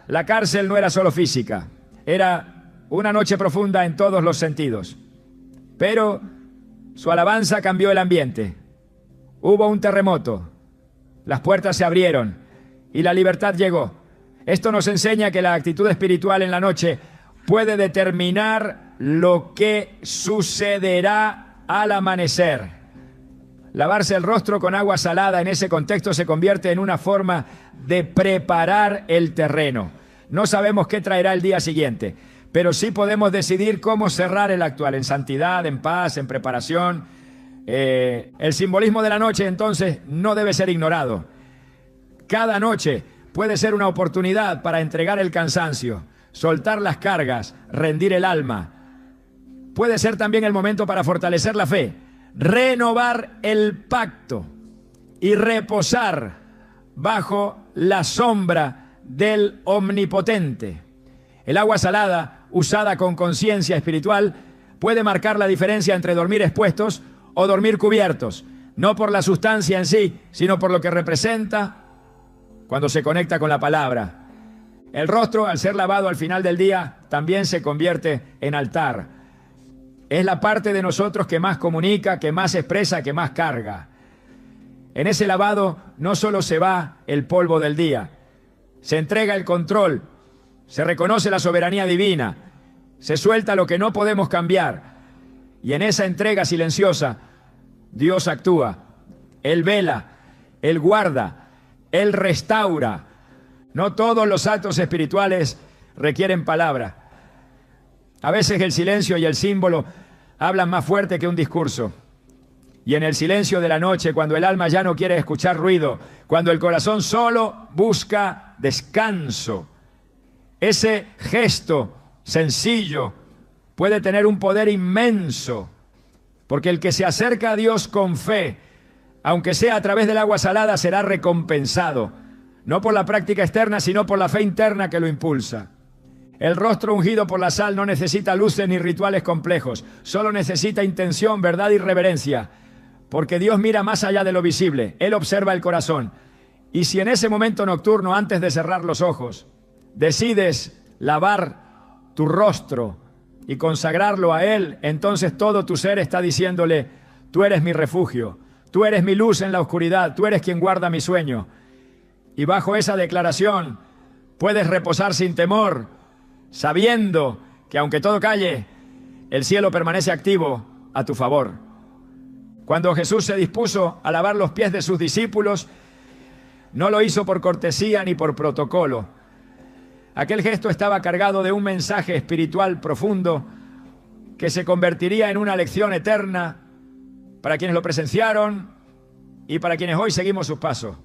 La cárcel no era solo física, era una noche profunda en todos los sentidos. Pero su alabanza cambió el ambiente. Hubo un terremoto, las puertas se abrieron y la libertad llegó. Esto nos enseña que la actitud espiritual en la noche puede determinar lo que sucederá al amanecer. Lavarse el rostro con agua salada en ese contexto se convierte en una forma de preparar el terreno. No sabemos qué traerá el día siguiente, pero sí podemos decidir cómo cerrar el actual, en santidad, en paz, en preparación. El simbolismo de la noche, entonces, no debe ser ignorado. Cada noche puede ser una oportunidad para entregar el cansancio, soltar las cargas, rendir el alma. Puede ser también el momento para fortalecer la fe, renovar el pacto y reposar bajo la sombra del Omnipotente. El agua salada, usada con conciencia espiritual, puede marcar la diferencia entre dormir expuestos o dormir cubiertos, no por la sustancia en sí, sino por lo que representa cuando se conecta con la palabra. El rostro, al ser lavado al final del día, también se convierte en altar. Es la parte de nosotros que más comunica, que más expresa, que más carga. En ese lavado no solo se va el polvo del día, se entrega el control, se reconoce la soberanía divina, se suelta lo que no podemos cambiar. Y en esa entrega silenciosa, Dios actúa. Él vela, Él guarda, Él restaura. No todos los actos espirituales requieren palabra. A veces el silencio y el símbolo hablan más fuerte que un discurso. Y en el silencio de la noche, cuando el alma ya no quiere escuchar ruido, cuando el corazón solo busca descanso, ese gesto sencillo puede tener un poder inmenso, porque el que se acerca a Dios con fe, aunque sea a través del agua salada, será recompensado, no por la práctica externa, sino por la fe interna que lo impulsa. El rostro ungido por la sal no necesita luces ni rituales complejos, solo necesita intención, verdad y reverencia, porque Dios mira más allá de lo visible, Él observa el corazón. Y si en ese momento nocturno, antes de cerrar los ojos, decides lavar tu rostro y consagrarlo a Él, entonces todo tu ser está diciéndole: tú eres mi refugio, tú eres mi luz en la oscuridad, tú eres quien guarda mi sueño. Y bajo esa declaración puedes reposar sin temor, sabiendo que aunque todo calle, el cielo permanece activo a tu favor. Cuando Jesús se dispuso a lavar los pies de sus discípulos, no lo hizo por cortesía ni por protocolo. Aquel gesto estaba cargado de un mensaje espiritual profundo que se convertiría en una lección eterna para quienes lo presenciaron y para quienes hoy seguimos sus pasos.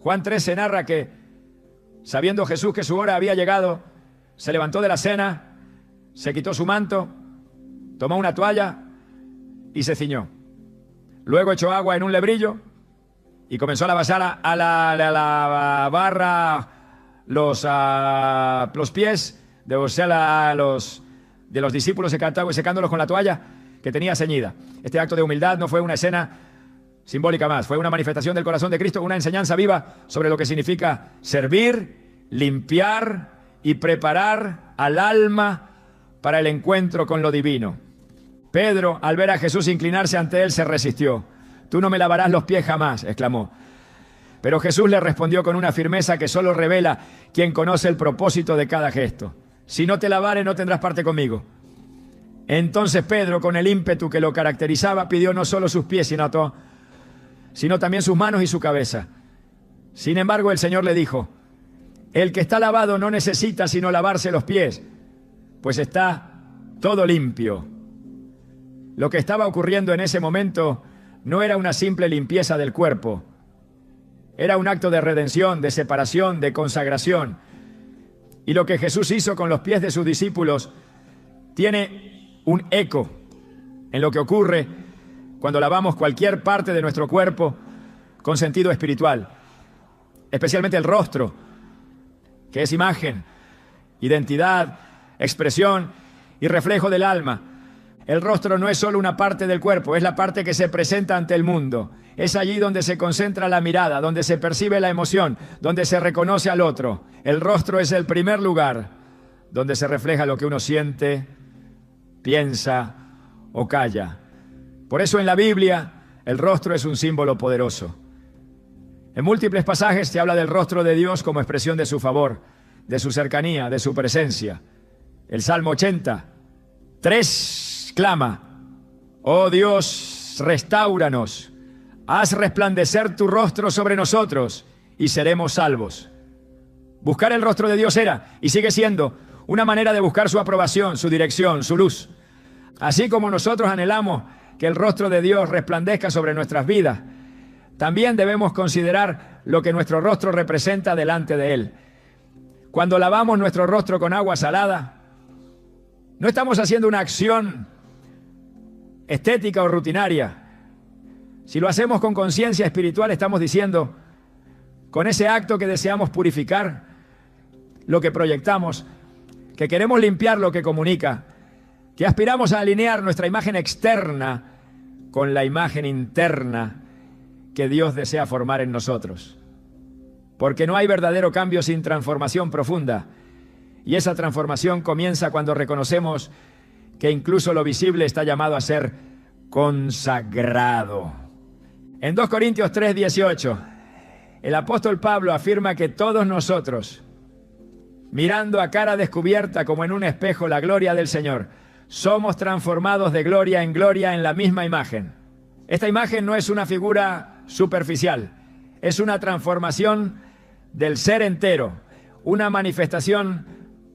Juan 13 narra que, sabiendo Jesús que su hora había llegado, se levantó de la cena, se quitó su manto, tomó una toalla y se ciñó. Luego echó agua en un lebrillo y comenzó a lavar los pies de los discípulos secándolos con la toalla. que tenía ceñida. Este acto de humildad no fue una escena simbólica más, fue una manifestación del corazón de Cristo, una enseñanza viva sobre lo que significa servir, limpiar y preparar al alma para el encuentro con lo divino. Pedro, al ver a Jesús inclinarse ante él, se resistió. «Tú no me lavarás los pies jamás», exclamó. Pero Jesús le respondió con una firmeza que solo revela quien conoce el propósito de cada gesto. «Si no te lavare, no tendrás parte conmigo». Entonces Pedro, con el ímpetu que lo caracterizaba, pidió no solo sus pies, sino también sus manos y su cabeza. Sin embargo, el Señor le dijo: «El que está lavado no necesita sino lavarse los pies, pues está todo limpio». Lo que estaba ocurriendo en ese momento no era una simple limpieza del cuerpo. Era un acto de redención, de separación, de consagración. Y lo que Jesús hizo con los pies de sus discípulos tiene un eco en lo que ocurre cuando lavamos cualquier parte de nuestro cuerpo con sentido espiritual, especialmente el rostro, que es imagen, identidad, expresión y reflejo del alma. El rostro no es solo una parte del cuerpo, es la parte que se presenta ante el mundo. Es allí donde se concentra la mirada, donde se percibe la emoción, donde se reconoce al otro. El rostro es el primer lugar donde se refleja lo que uno siente, piensa o calla. Por eso en la Biblia el rostro es un símbolo poderoso. En múltiples pasajes se habla del rostro de Dios como expresión de su favor, de su cercanía, de su presencia. El Salmo 80:3 clama: «Oh Dios, restáuranos, haz resplandecer tu rostro sobre nosotros y seremos salvos». Buscar el rostro de Dios era y sigue siendo una manera de buscar su aprobación, su dirección, su luz. Así como nosotros anhelamos que el rostro de Dios resplandezca sobre nuestras vidas, también debemos considerar lo que nuestro rostro representa delante de Él. Cuando lavamos nuestro rostro con agua salada, no estamos haciendo una acción estética o rutinaria. Si lo hacemos con conciencia espiritual, estamos diciendo, con ese acto que deseamos purificar lo que proyectamos, que queremos limpiar lo que comunica, que aspiramos a alinear nuestra imagen externa con la imagen interna que Dios desea formar en nosotros. Porque no hay verdadero cambio sin transformación profunda. Y esa transformación comienza cuando reconocemos que incluso lo visible está llamado a ser consagrado. En 2 Corintios 3:18, el apóstol Pablo afirma que todos nosotros, mirando a cara descubierta como en un espejo la gloria del Señor, somos transformados de gloria en la misma imagen. Esta imagen no es una figura superficial, es una transformación del ser entero, una manifestación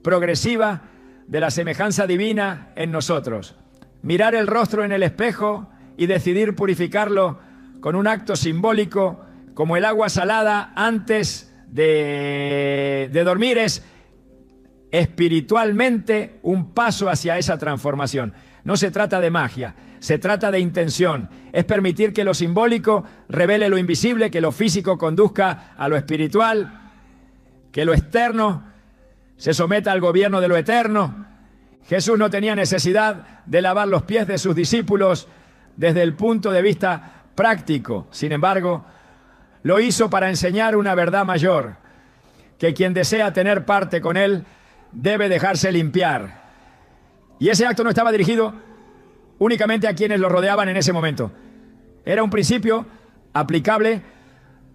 progresiva de la semejanza divina en nosotros. Mirar el rostro en el espejo y decidir purificarlo con un acto simbólico como el agua salada antes de dormir es espiritualmente un paso hacia esa transformación. No se trata de magia, se trata de intención. Es permitir que lo simbólico revele lo invisible, que lo físico conduzca a lo espiritual, que lo externo se someta al gobierno de lo eterno. Jesús no tenía necesidad de lavar los pies de sus discípulos desde el punto de vista práctico. Sin embargo, lo hizo para enseñar una verdad mayor, que quien desea tener parte con Él debe dejarse limpiar. Y ese acto no estaba dirigido únicamente a quienes lo rodeaban en ese momento. Era un principio aplicable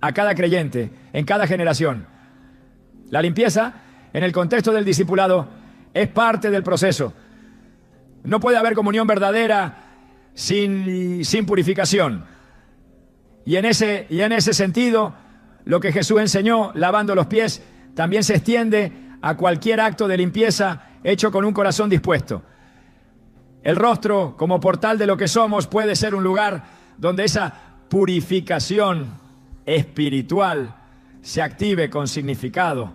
a cada creyente, en cada generación. La limpieza, en el contexto del discipulado, es parte del proceso. No puede haber comunión verdadera sin purificación. Y en ese sentido, lo que Jesús enseñó, lavando los pies, también se extiende a cualquier acto de limpieza hecho con un corazón dispuesto. El rostro, como portal de lo que somos, puede ser un lugar donde esa purificación espiritual se active con significado.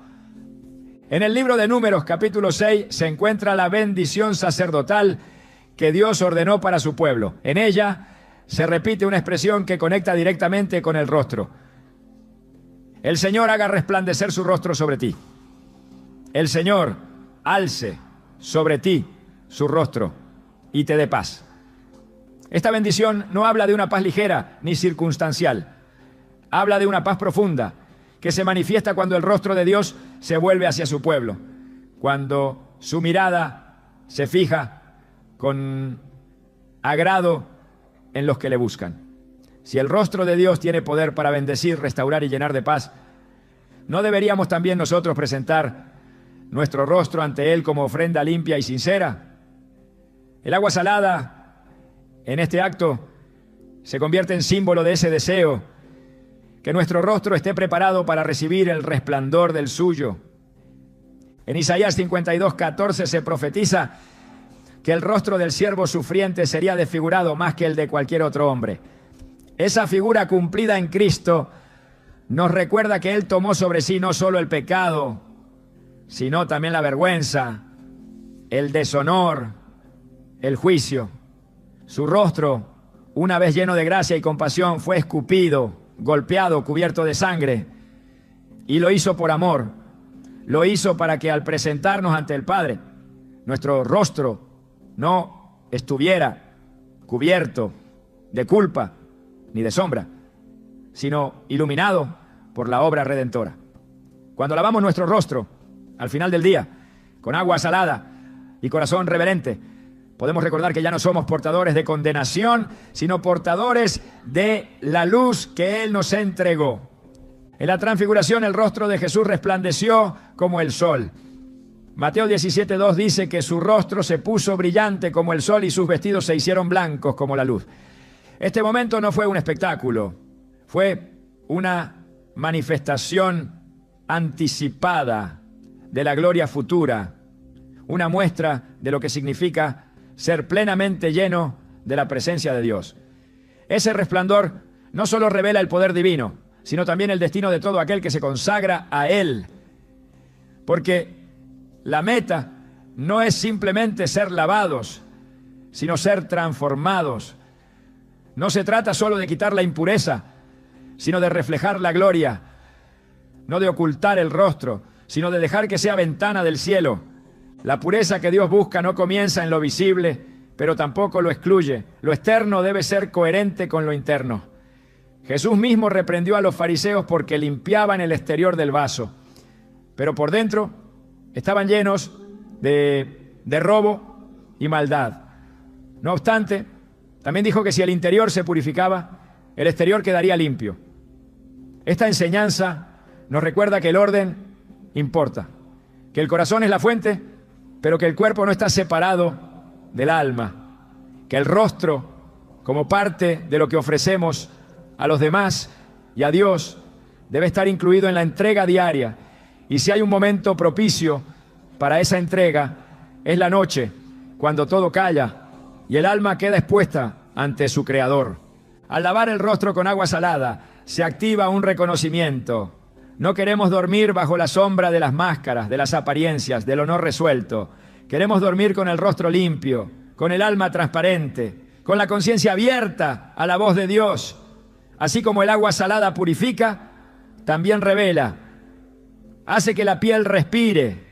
En el libro de Números, capítulo 6, se encuentra la bendición sacerdotal que Dios ordenó para su pueblo. En ella se repite una expresión que conecta directamente con el rostro. El Señor haga resplandecer su rostro sobre ti. El Señor alce sobre ti su rostro y te dé paz. Esta bendición no habla de una paz ligera ni circunstancial. Habla de una paz profunda que se manifiesta cuando el rostro de Dios se vuelve hacia su pueblo, cuando su mirada se fija con agrado en los que le buscan. Si el rostro de Dios tiene poder para bendecir, restaurar y llenar de paz, ¿no deberíamos también nosotros presentar nuestro rostro ante Él como ofrenda limpia y sincera? El agua salada, en este acto, se convierte en símbolo de ese deseo, que nuestro rostro esté preparado para recibir el resplandor del suyo. En Isaías 52:14 se profetiza que el rostro del siervo sufriente sería desfigurado más que el de cualquier otro hombre. Esa figura cumplida en Cristo nos recuerda que Él tomó sobre sí no solo el pecado, sino también la vergüenza, el deshonor, el juicio. Su rostro, una vez lleno de gracia y compasión, fue escupido, golpeado, cubierto de sangre, y lo hizo por amor. Lo hizo para que al presentarnos ante el Padre, nuestro rostro no estuviera cubierto de culpa ni de sombra, sino iluminado por la obra redentora. Cuando lavamos nuestro rostro al final del día con agua salada y corazón reverente, podemos recordar que ya no somos portadores de condenación, sino portadores de la luz que Él nos entregó. En la transfiguración el rostro de Jesús resplandeció como el sol. Mateo 17:2 dice que su rostro se puso brillante como el sol y sus vestidos se hicieron blancos como la luz. Este momento no fue un espectáculo, fue una manifestación anticipada de la gloria futura, una muestra de lo que significa ser plenamente lleno de la presencia de Dios. Ese resplandor no solo revela el poder divino, sino también el destino de todo aquel que se consagra a Él. Porque la meta no es simplemente ser lavados, sino ser transformados. No se trata solo de quitar la impureza, sino de reflejar la gloria, no de ocultar el rostro, sino de dejar que sea ventana del cielo. La pureza que Dios busca no comienza en lo visible, pero tampoco lo excluye. Lo externo debe ser coherente con lo interno. Jesús mismo reprendió a los fariseos porque limpiaban el exterior del vaso, pero por dentro estaban llenos de robo y maldad. No obstante, también dijo que si el interior se purificaba, el exterior quedaría limpio. Esta enseñanza nos recuerda que el orden importa, que el corazón es la fuente, pero que el cuerpo no está separado del alma, que el rostro, como parte de lo que ofrecemos a los demás y a Dios, debe estar incluido en la entrega diaria. Y si hay un momento propicio para esa entrega, es la noche, cuando todo calla y el alma queda expuesta ante su Creador. Al lavar el rostro con agua salada, se activa un reconocimiento. No queremos dormir bajo la sombra de las máscaras, de las apariencias, del honor resuelto. Queremos dormir con el rostro limpio, con el alma transparente, con la conciencia abierta a la voz de Dios. Así como el agua salada purifica, también revela, hace que la piel respire,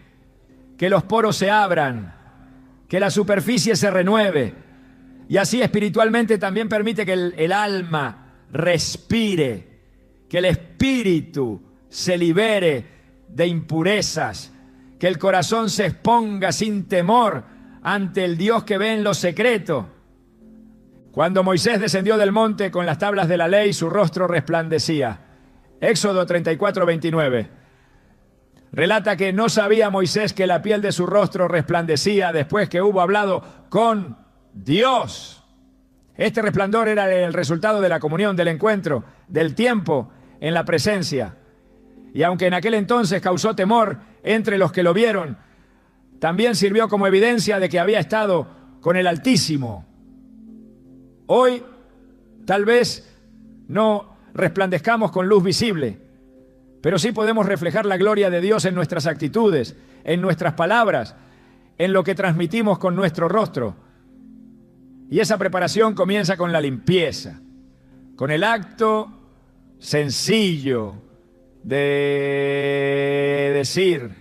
que los poros se abran, que la superficie se renueve, y así espiritualmente también permite que el alma respire, que el espíritu se libere de impurezas, que el corazón se exponga sin temor ante el Dios que ve en lo secreto. Cuando Moisés descendió del monte con las tablas de la ley, su rostro resplandecía. Éxodo 34:29. Relata que no sabía Moisés que la piel de su rostro resplandecía después que hubo hablado con Dios. Este resplandor era el resultado de la comunión, del encuentro, del tiempo en la presencia. Y aunque en aquel entonces causó temor entre los que lo vieron, también sirvió como evidencia de que había estado con el Altísimo. Hoy, tal vez no resplandezcamos con luz visible, pero sí podemos reflejar la gloria de Dios en nuestras actitudes, en nuestras palabras, en lo que transmitimos con nuestro rostro. Y esa preparación comienza con la limpieza, con el acto sencillo de decir: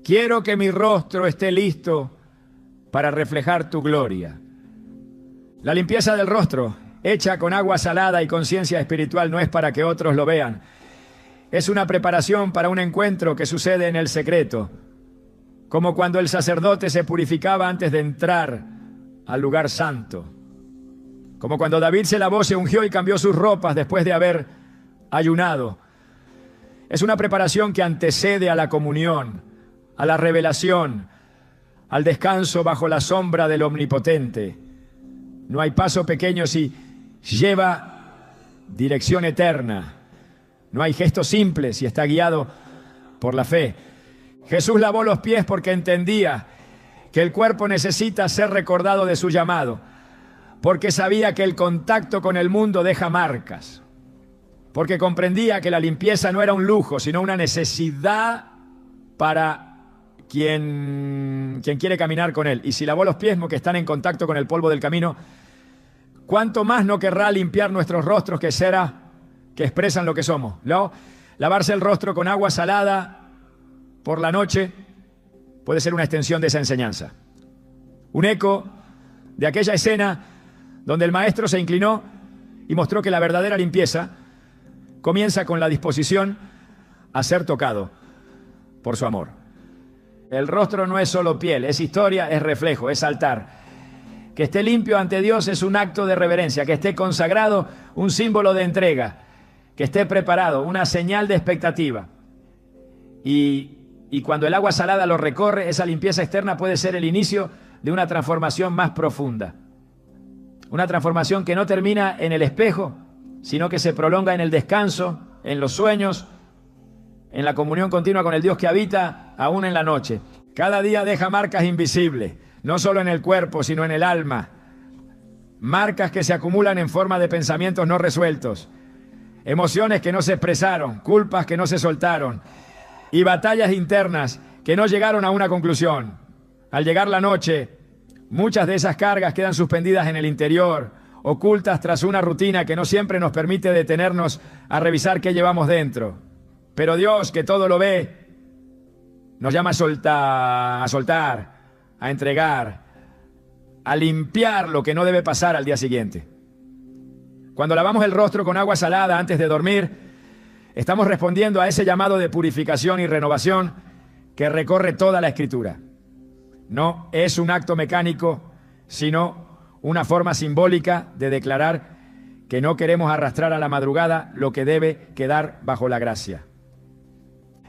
quiero que mi rostro esté listo para reflejar tu gloria. La limpieza del rostro, hecha con agua salada y conciencia espiritual, no es para que otros lo vean. Es una preparación para un encuentro que sucede en el secreto, como cuando el sacerdote se purificaba antes de entrar al lugar santo, como cuando David se lavó, se ungió y cambió sus ropas después de haber ayunado. Es una preparación que antecede a la comunión, a la revelación, al descanso bajo la sombra del Omnipotente. No hay paso pequeño si lleva dirección eterna. No hay gesto simple si está guiado por la fe. Jesús lavó los pies porque entendía que el cuerpo necesita ser recordado de su llamado, porque sabía que el contacto con el mundo deja marcas, porque comprendía que la limpieza no era un lujo, sino una necesidad para quien quiere caminar con él. Y si lavó los pies que están en contacto con el polvo del camino, ¿cuánto más no querrá limpiar nuestros rostros que cera que expresan lo que somos? ¿No? Lavarse el rostro con agua salada por la noche puede ser una extensión de esa enseñanza. Un eco de aquella escena donde el maestro se inclinó y mostró que la verdadera limpieza comienza con la disposición a ser tocado por su amor. El rostro no es solo piel, es historia, es reflejo, es altar. Que esté limpio ante Dios es un acto de reverencia, que esté consagrado, un símbolo de entrega, que esté preparado, una señal de expectativa. Y cuando el agua salada lo recorre, esa limpieza externa puede ser el inicio de una transformación más profunda. Una transformación que no termina en el espejo, sino que se prolonga en el descanso, en los sueños, en la comunión continua con el Dios que habita aún en la noche. Cada día deja marcas invisibles, no solo en el cuerpo, sino en el alma. Marcas que se acumulan en forma de pensamientos no resueltos, emociones que no se expresaron, culpas que no se soltaron y batallas internas que no llegaron a una conclusión. Al llegar la noche, muchas de esas cargas quedan suspendidas en el interior, ocultas tras una rutina que no siempre nos permite detenernos a revisar qué llevamos dentro. Pero Dios, que todo lo ve, nos llama a soltar, a entregar, a limpiar lo que no debe pasar al día siguiente. Cuando lavamos el rostro con agua salada antes de dormir, estamos respondiendo a ese llamado de purificación y renovación que recorre toda la Escritura. No es un acto mecánico, sino una forma simbólica de declarar que no queremos arrastrar a la madrugada lo que debe quedar bajo la gracia.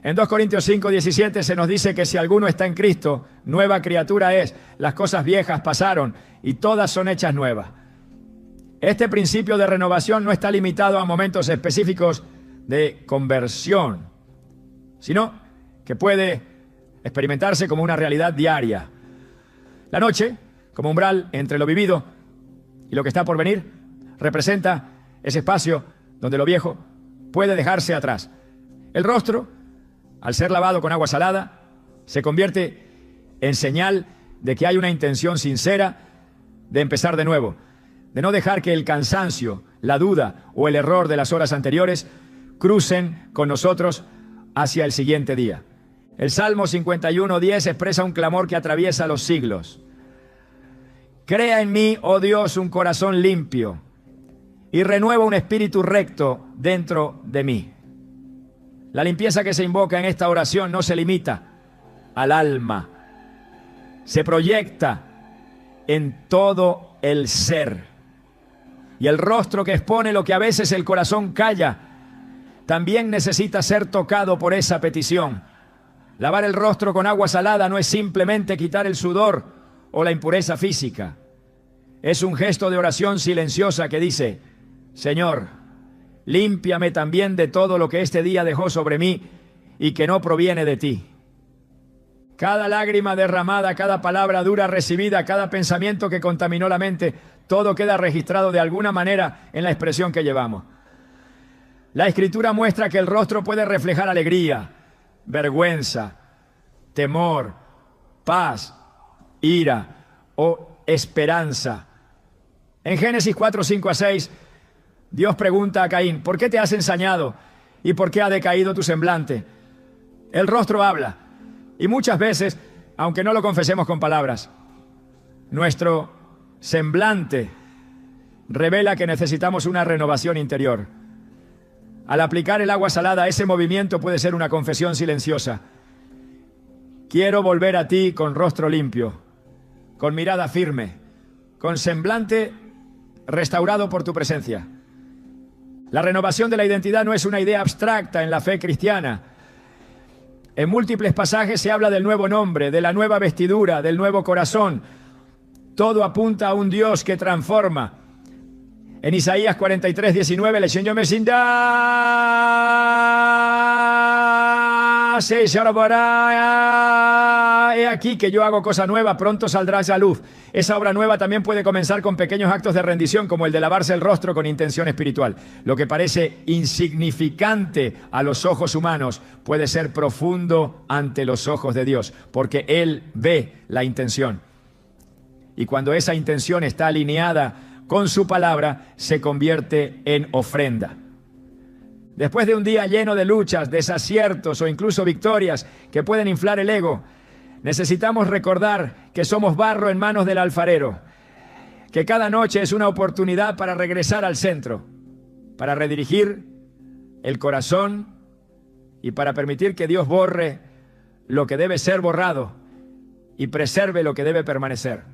En 2 Corintios 5:17 se nos dice que si alguno está en Cristo, nueva criatura es. Las cosas viejas pasaron y todas son hechas nuevas. Este principio de renovación no está limitado a momentos específicos de conversión, sino que puede experimentarse como una realidad diaria. La noche, como umbral entre lo vivido y lo que está por venir, representa ese espacio donde lo viejo puede dejarse atrás. El rostro, al ser lavado con agua salada, se convierte en señal de que hay una intención sincera de empezar de nuevo, de no dejar que el cansancio, la duda o el error de las horas anteriores crucen con nosotros hacia el siguiente día. El Salmo 51:10 expresa un clamor que atraviesa los siglos. Crea en mí, oh Dios, un corazón limpio y renueva un espíritu recto dentro de mí. La limpieza que se invoca en esta oración no se limita al alma, se proyecta en todo el ser. Y el rostro que expone lo que a veces el corazón calla, también necesita ser tocado por esa petición. Lavar el rostro con agua salada no es simplemente quitar el sudor o la impureza física. Es un gesto de oración silenciosa que dice: Señor, límpiame también de todo lo que este día dejó sobre mí y que no proviene de ti. Cada lágrima derramada, cada palabra dura recibida, cada pensamiento que contaminó la mente, todo queda registrado de alguna manera en la expresión que llevamos. La Escritura muestra que el rostro puede reflejar alegría, vergüenza, temor, paz, ira o esperanza. En Génesis 4:5-6, Dios pregunta a Caín: ¿por qué te has ensañado y por qué ha decaído tu semblante? El rostro habla, y muchas veces, aunque no lo confesemos con palabras, nuestro semblante revela que necesitamos una renovación interior. Al aplicar el agua salada, ese movimiento puede ser una confesión silenciosa. Quiero volver a ti con rostro limpio, con mirada firme, con semblante restaurado por tu presencia. La renovación de la identidad no es una idea abstracta en la fe cristiana. En múltiples pasajes se habla del nuevo nombre, de la nueva vestidura, del nuevo corazón. Todo apunta a un Dios que transforma. En Isaías 43:19, el Señor me se he aquí que yo hago cosa nueva, pronto saldrá esa luz. Esa obra nueva también puede comenzar con pequeños actos de rendición, como el de lavarse el rostro con intención espiritual. Lo que parece insignificante a los ojos humanos puede ser profundo ante los ojos de Dios, porque Él ve la intención. Y cuando esa intención está alineada con su palabra, se convierte en ofrenda. Después de un día lleno de luchas, desaciertos o incluso victorias que pueden inflar el ego, necesitamos recordar que somos barro en manos del alfarero, que cada noche es una oportunidad para regresar al centro, para redirigir el corazón y para permitir que Dios borre lo que debe ser borrado y preserve lo que debe permanecer.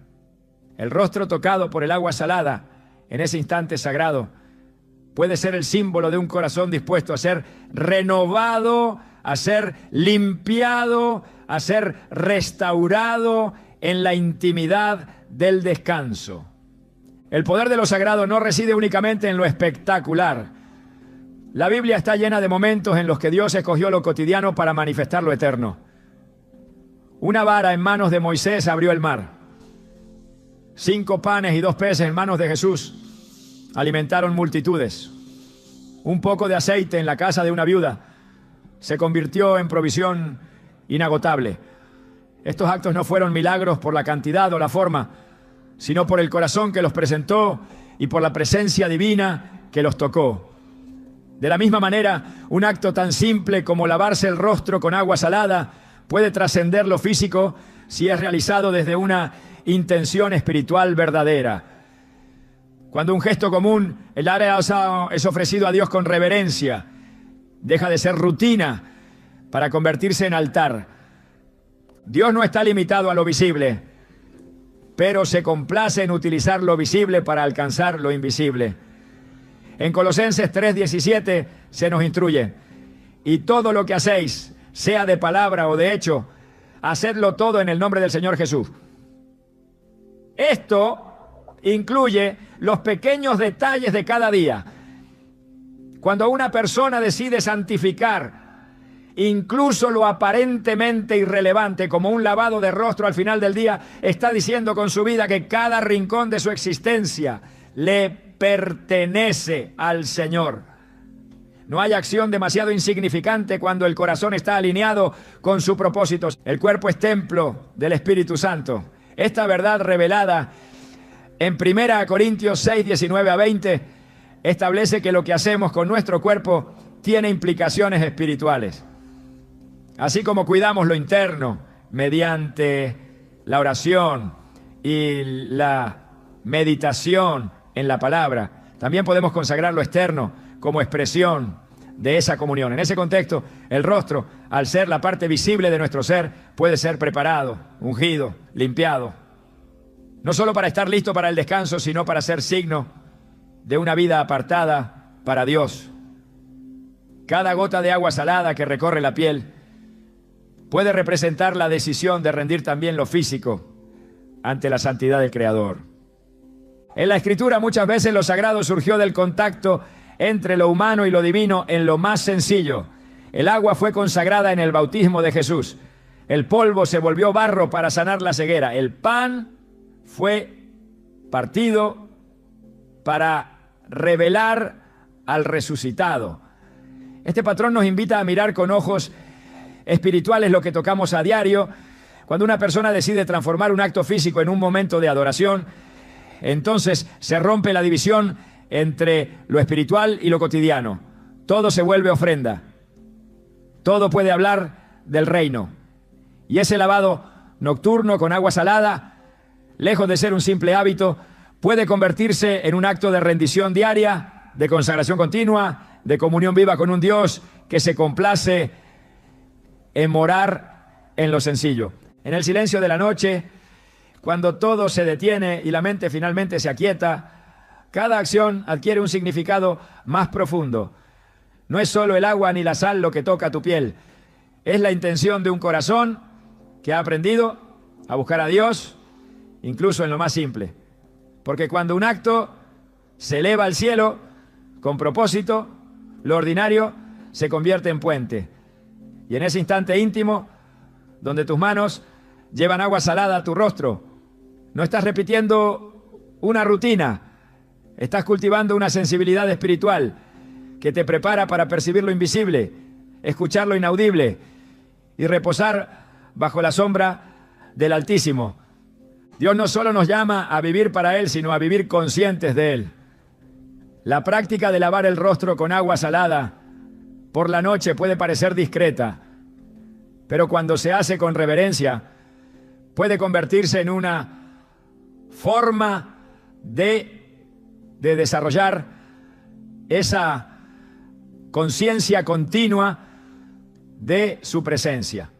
El rostro tocado por el agua salada en ese instante sagrado puede ser el símbolo de un corazón dispuesto a ser renovado, a ser limpiado, a ser restaurado en la intimidad del descanso. El poder de lo sagrado no reside únicamente en lo espectacular. La Biblia está llena de momentos en los que Dios escogió lo cotidiano para manifestar lo eterno. Una vara en manos de Moisés abrió el mar. 5 panes y 2 peces en manos de Jesús alimentaron multitudes. Un poco de aceite en la casa de una viuda se convirtió en provisión inagotable. Estos actos no fueron milagros por la cantidad o la forma, sino por el corazón que los presentó y por la presencia divina que los tocó. De la misma manera, un acto tan simple como lavarse el rostro con agua salada puede trascender lo físico si es realizado desde una intención espiritual verdadera. Cuando un gesto común, el área es ofrecido a Dios con reverencia, deja de ser rutina para convertirse en altar. Dios no está limitado a lo visible, pero se complace en utilizar lo visible para alcanzar lo invisible. En Colosenses 3:17 se nos instruye: y todo lo que hacéis, sea de palabra o de hecho, hacedlo todo en el nombre del Señor Jesús. Esto incluye los pequeños detalles de cada día. Cuando una persona decide santificar incluso lo aparentemente irrelevante, como un lavado de rostro al final del día, está diciendo con su vida que cada rincón de su existencia le pertenece al Señor. No hay acción demasiado insignificante cuando el corazón está alineado con su propósito. El cuerpo es templo del Espíritu Santo. Esta verdad revelada en 1 Corintios 6, 19 a 20 establece que lo que hacemos con nuestro cuerpo tiene implicaciones espirituales. Así como cuidamos lo interno mediante la oración y la meditación en la palabra, también podemos consagrar lo externo como expresión de esa comunión. En ese contexto, el rostro, al ser la parte visible de nuestro ser, puede ser preparado, ungido, limpiado. No solo para estar listo para el descanso, sino para ser signo de una vida apartada para Dios. Cada gota de agua salada que recorre la piel puede representar la decisión de rendir también lo físico ante la santidad del Creador. En la Escritura muchas veces lo sagrado surgió del contacto entre lo humano y lo divino en lo más sencillo. El agua fue consagrada en el bautismo de Jesús. El polvo se volvió barro para sanar la ceguera. El pan fue partido para revelar al resucitado. Este patrón nos invita a mirar con ojos espirituales lo que tocamos a diario. Cuando una persona decide transformar un acto físico en un momento de adoración, entonces se rompe la división entre lo espiritual y lo cotidiano. Todo se vuelve ofrenda. Todo puede hablar del reino. Y ese lavado nocturno con agua salada, lejos de ser un simple hábito, puede convertirse en un acto de rendición diaria, de consagración continua, de comunión viva con un Dios que se complace en morar en lo sencillo. En el silencio de la noche, cuando todo se detiene y la mente finalmente se aquieta, cada acción adquiere un significado más profundo. No es solo el agua ni la sal lo que toca tu piel, es la intención de un corazón que ha aprendido a buscar a Dios, incluso en lo más simple. Porque cuando un acto se eleva al cielo con propósito, lo ordinario se convierte en puente. Y en ese instante íntimo, donde tus manos llevan agua salada a tu rostro, no estás repitiendo una rutina, estás cultivando una sensibilidad espiritual que te prepara para percibir lo invisible, escuchar lo inaudible y reposar bajo la sombra del Altísimo. Dios no solo nos llama a vivir para Él, sino a vivir conscientes de Él. La práctica de lavar el rostro con agua salada por la noche puede parecer discreta, pero cuando se hace con reverencia, puede convertirse en una forma de desarrollar esa conciencia continua de su presencia.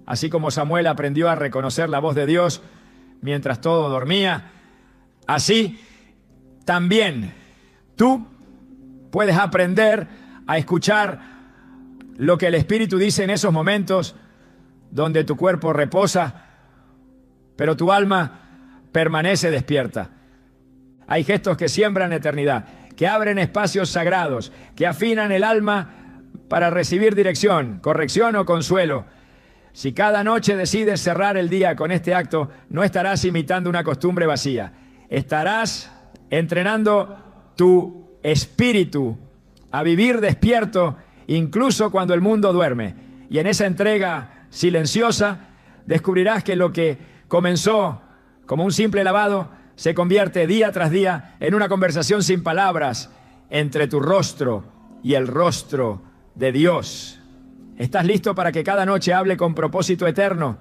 Así como Samuel aprendió a reconocer la voz de Dios mientras todo dormía, así también tú puedes aprender a escuchar lo que el Espíritu dice en esos momentos donde tu cuerpo reposa, pero tu alma permanece despierta. Hay gestos que siembran eternidad, que abren espacios sagrados, que afinan el alma para recibir dirección, corrección o consuelo. Si cada noche decides cerrar el día con este acto, no estarás imitando una costumbre vacía. Estarás entrenando tu espíritu a vivir despierto incluso cuando el mundo duerme. Y en esa entrega silenciosa descubrirás que lo que comenzó como un simple lavado se convierte día tras día en una conversación sin palabras entre tu rostro y el rostro de Dios. ¿Estás listo para que cada noche hable con propósito eterno?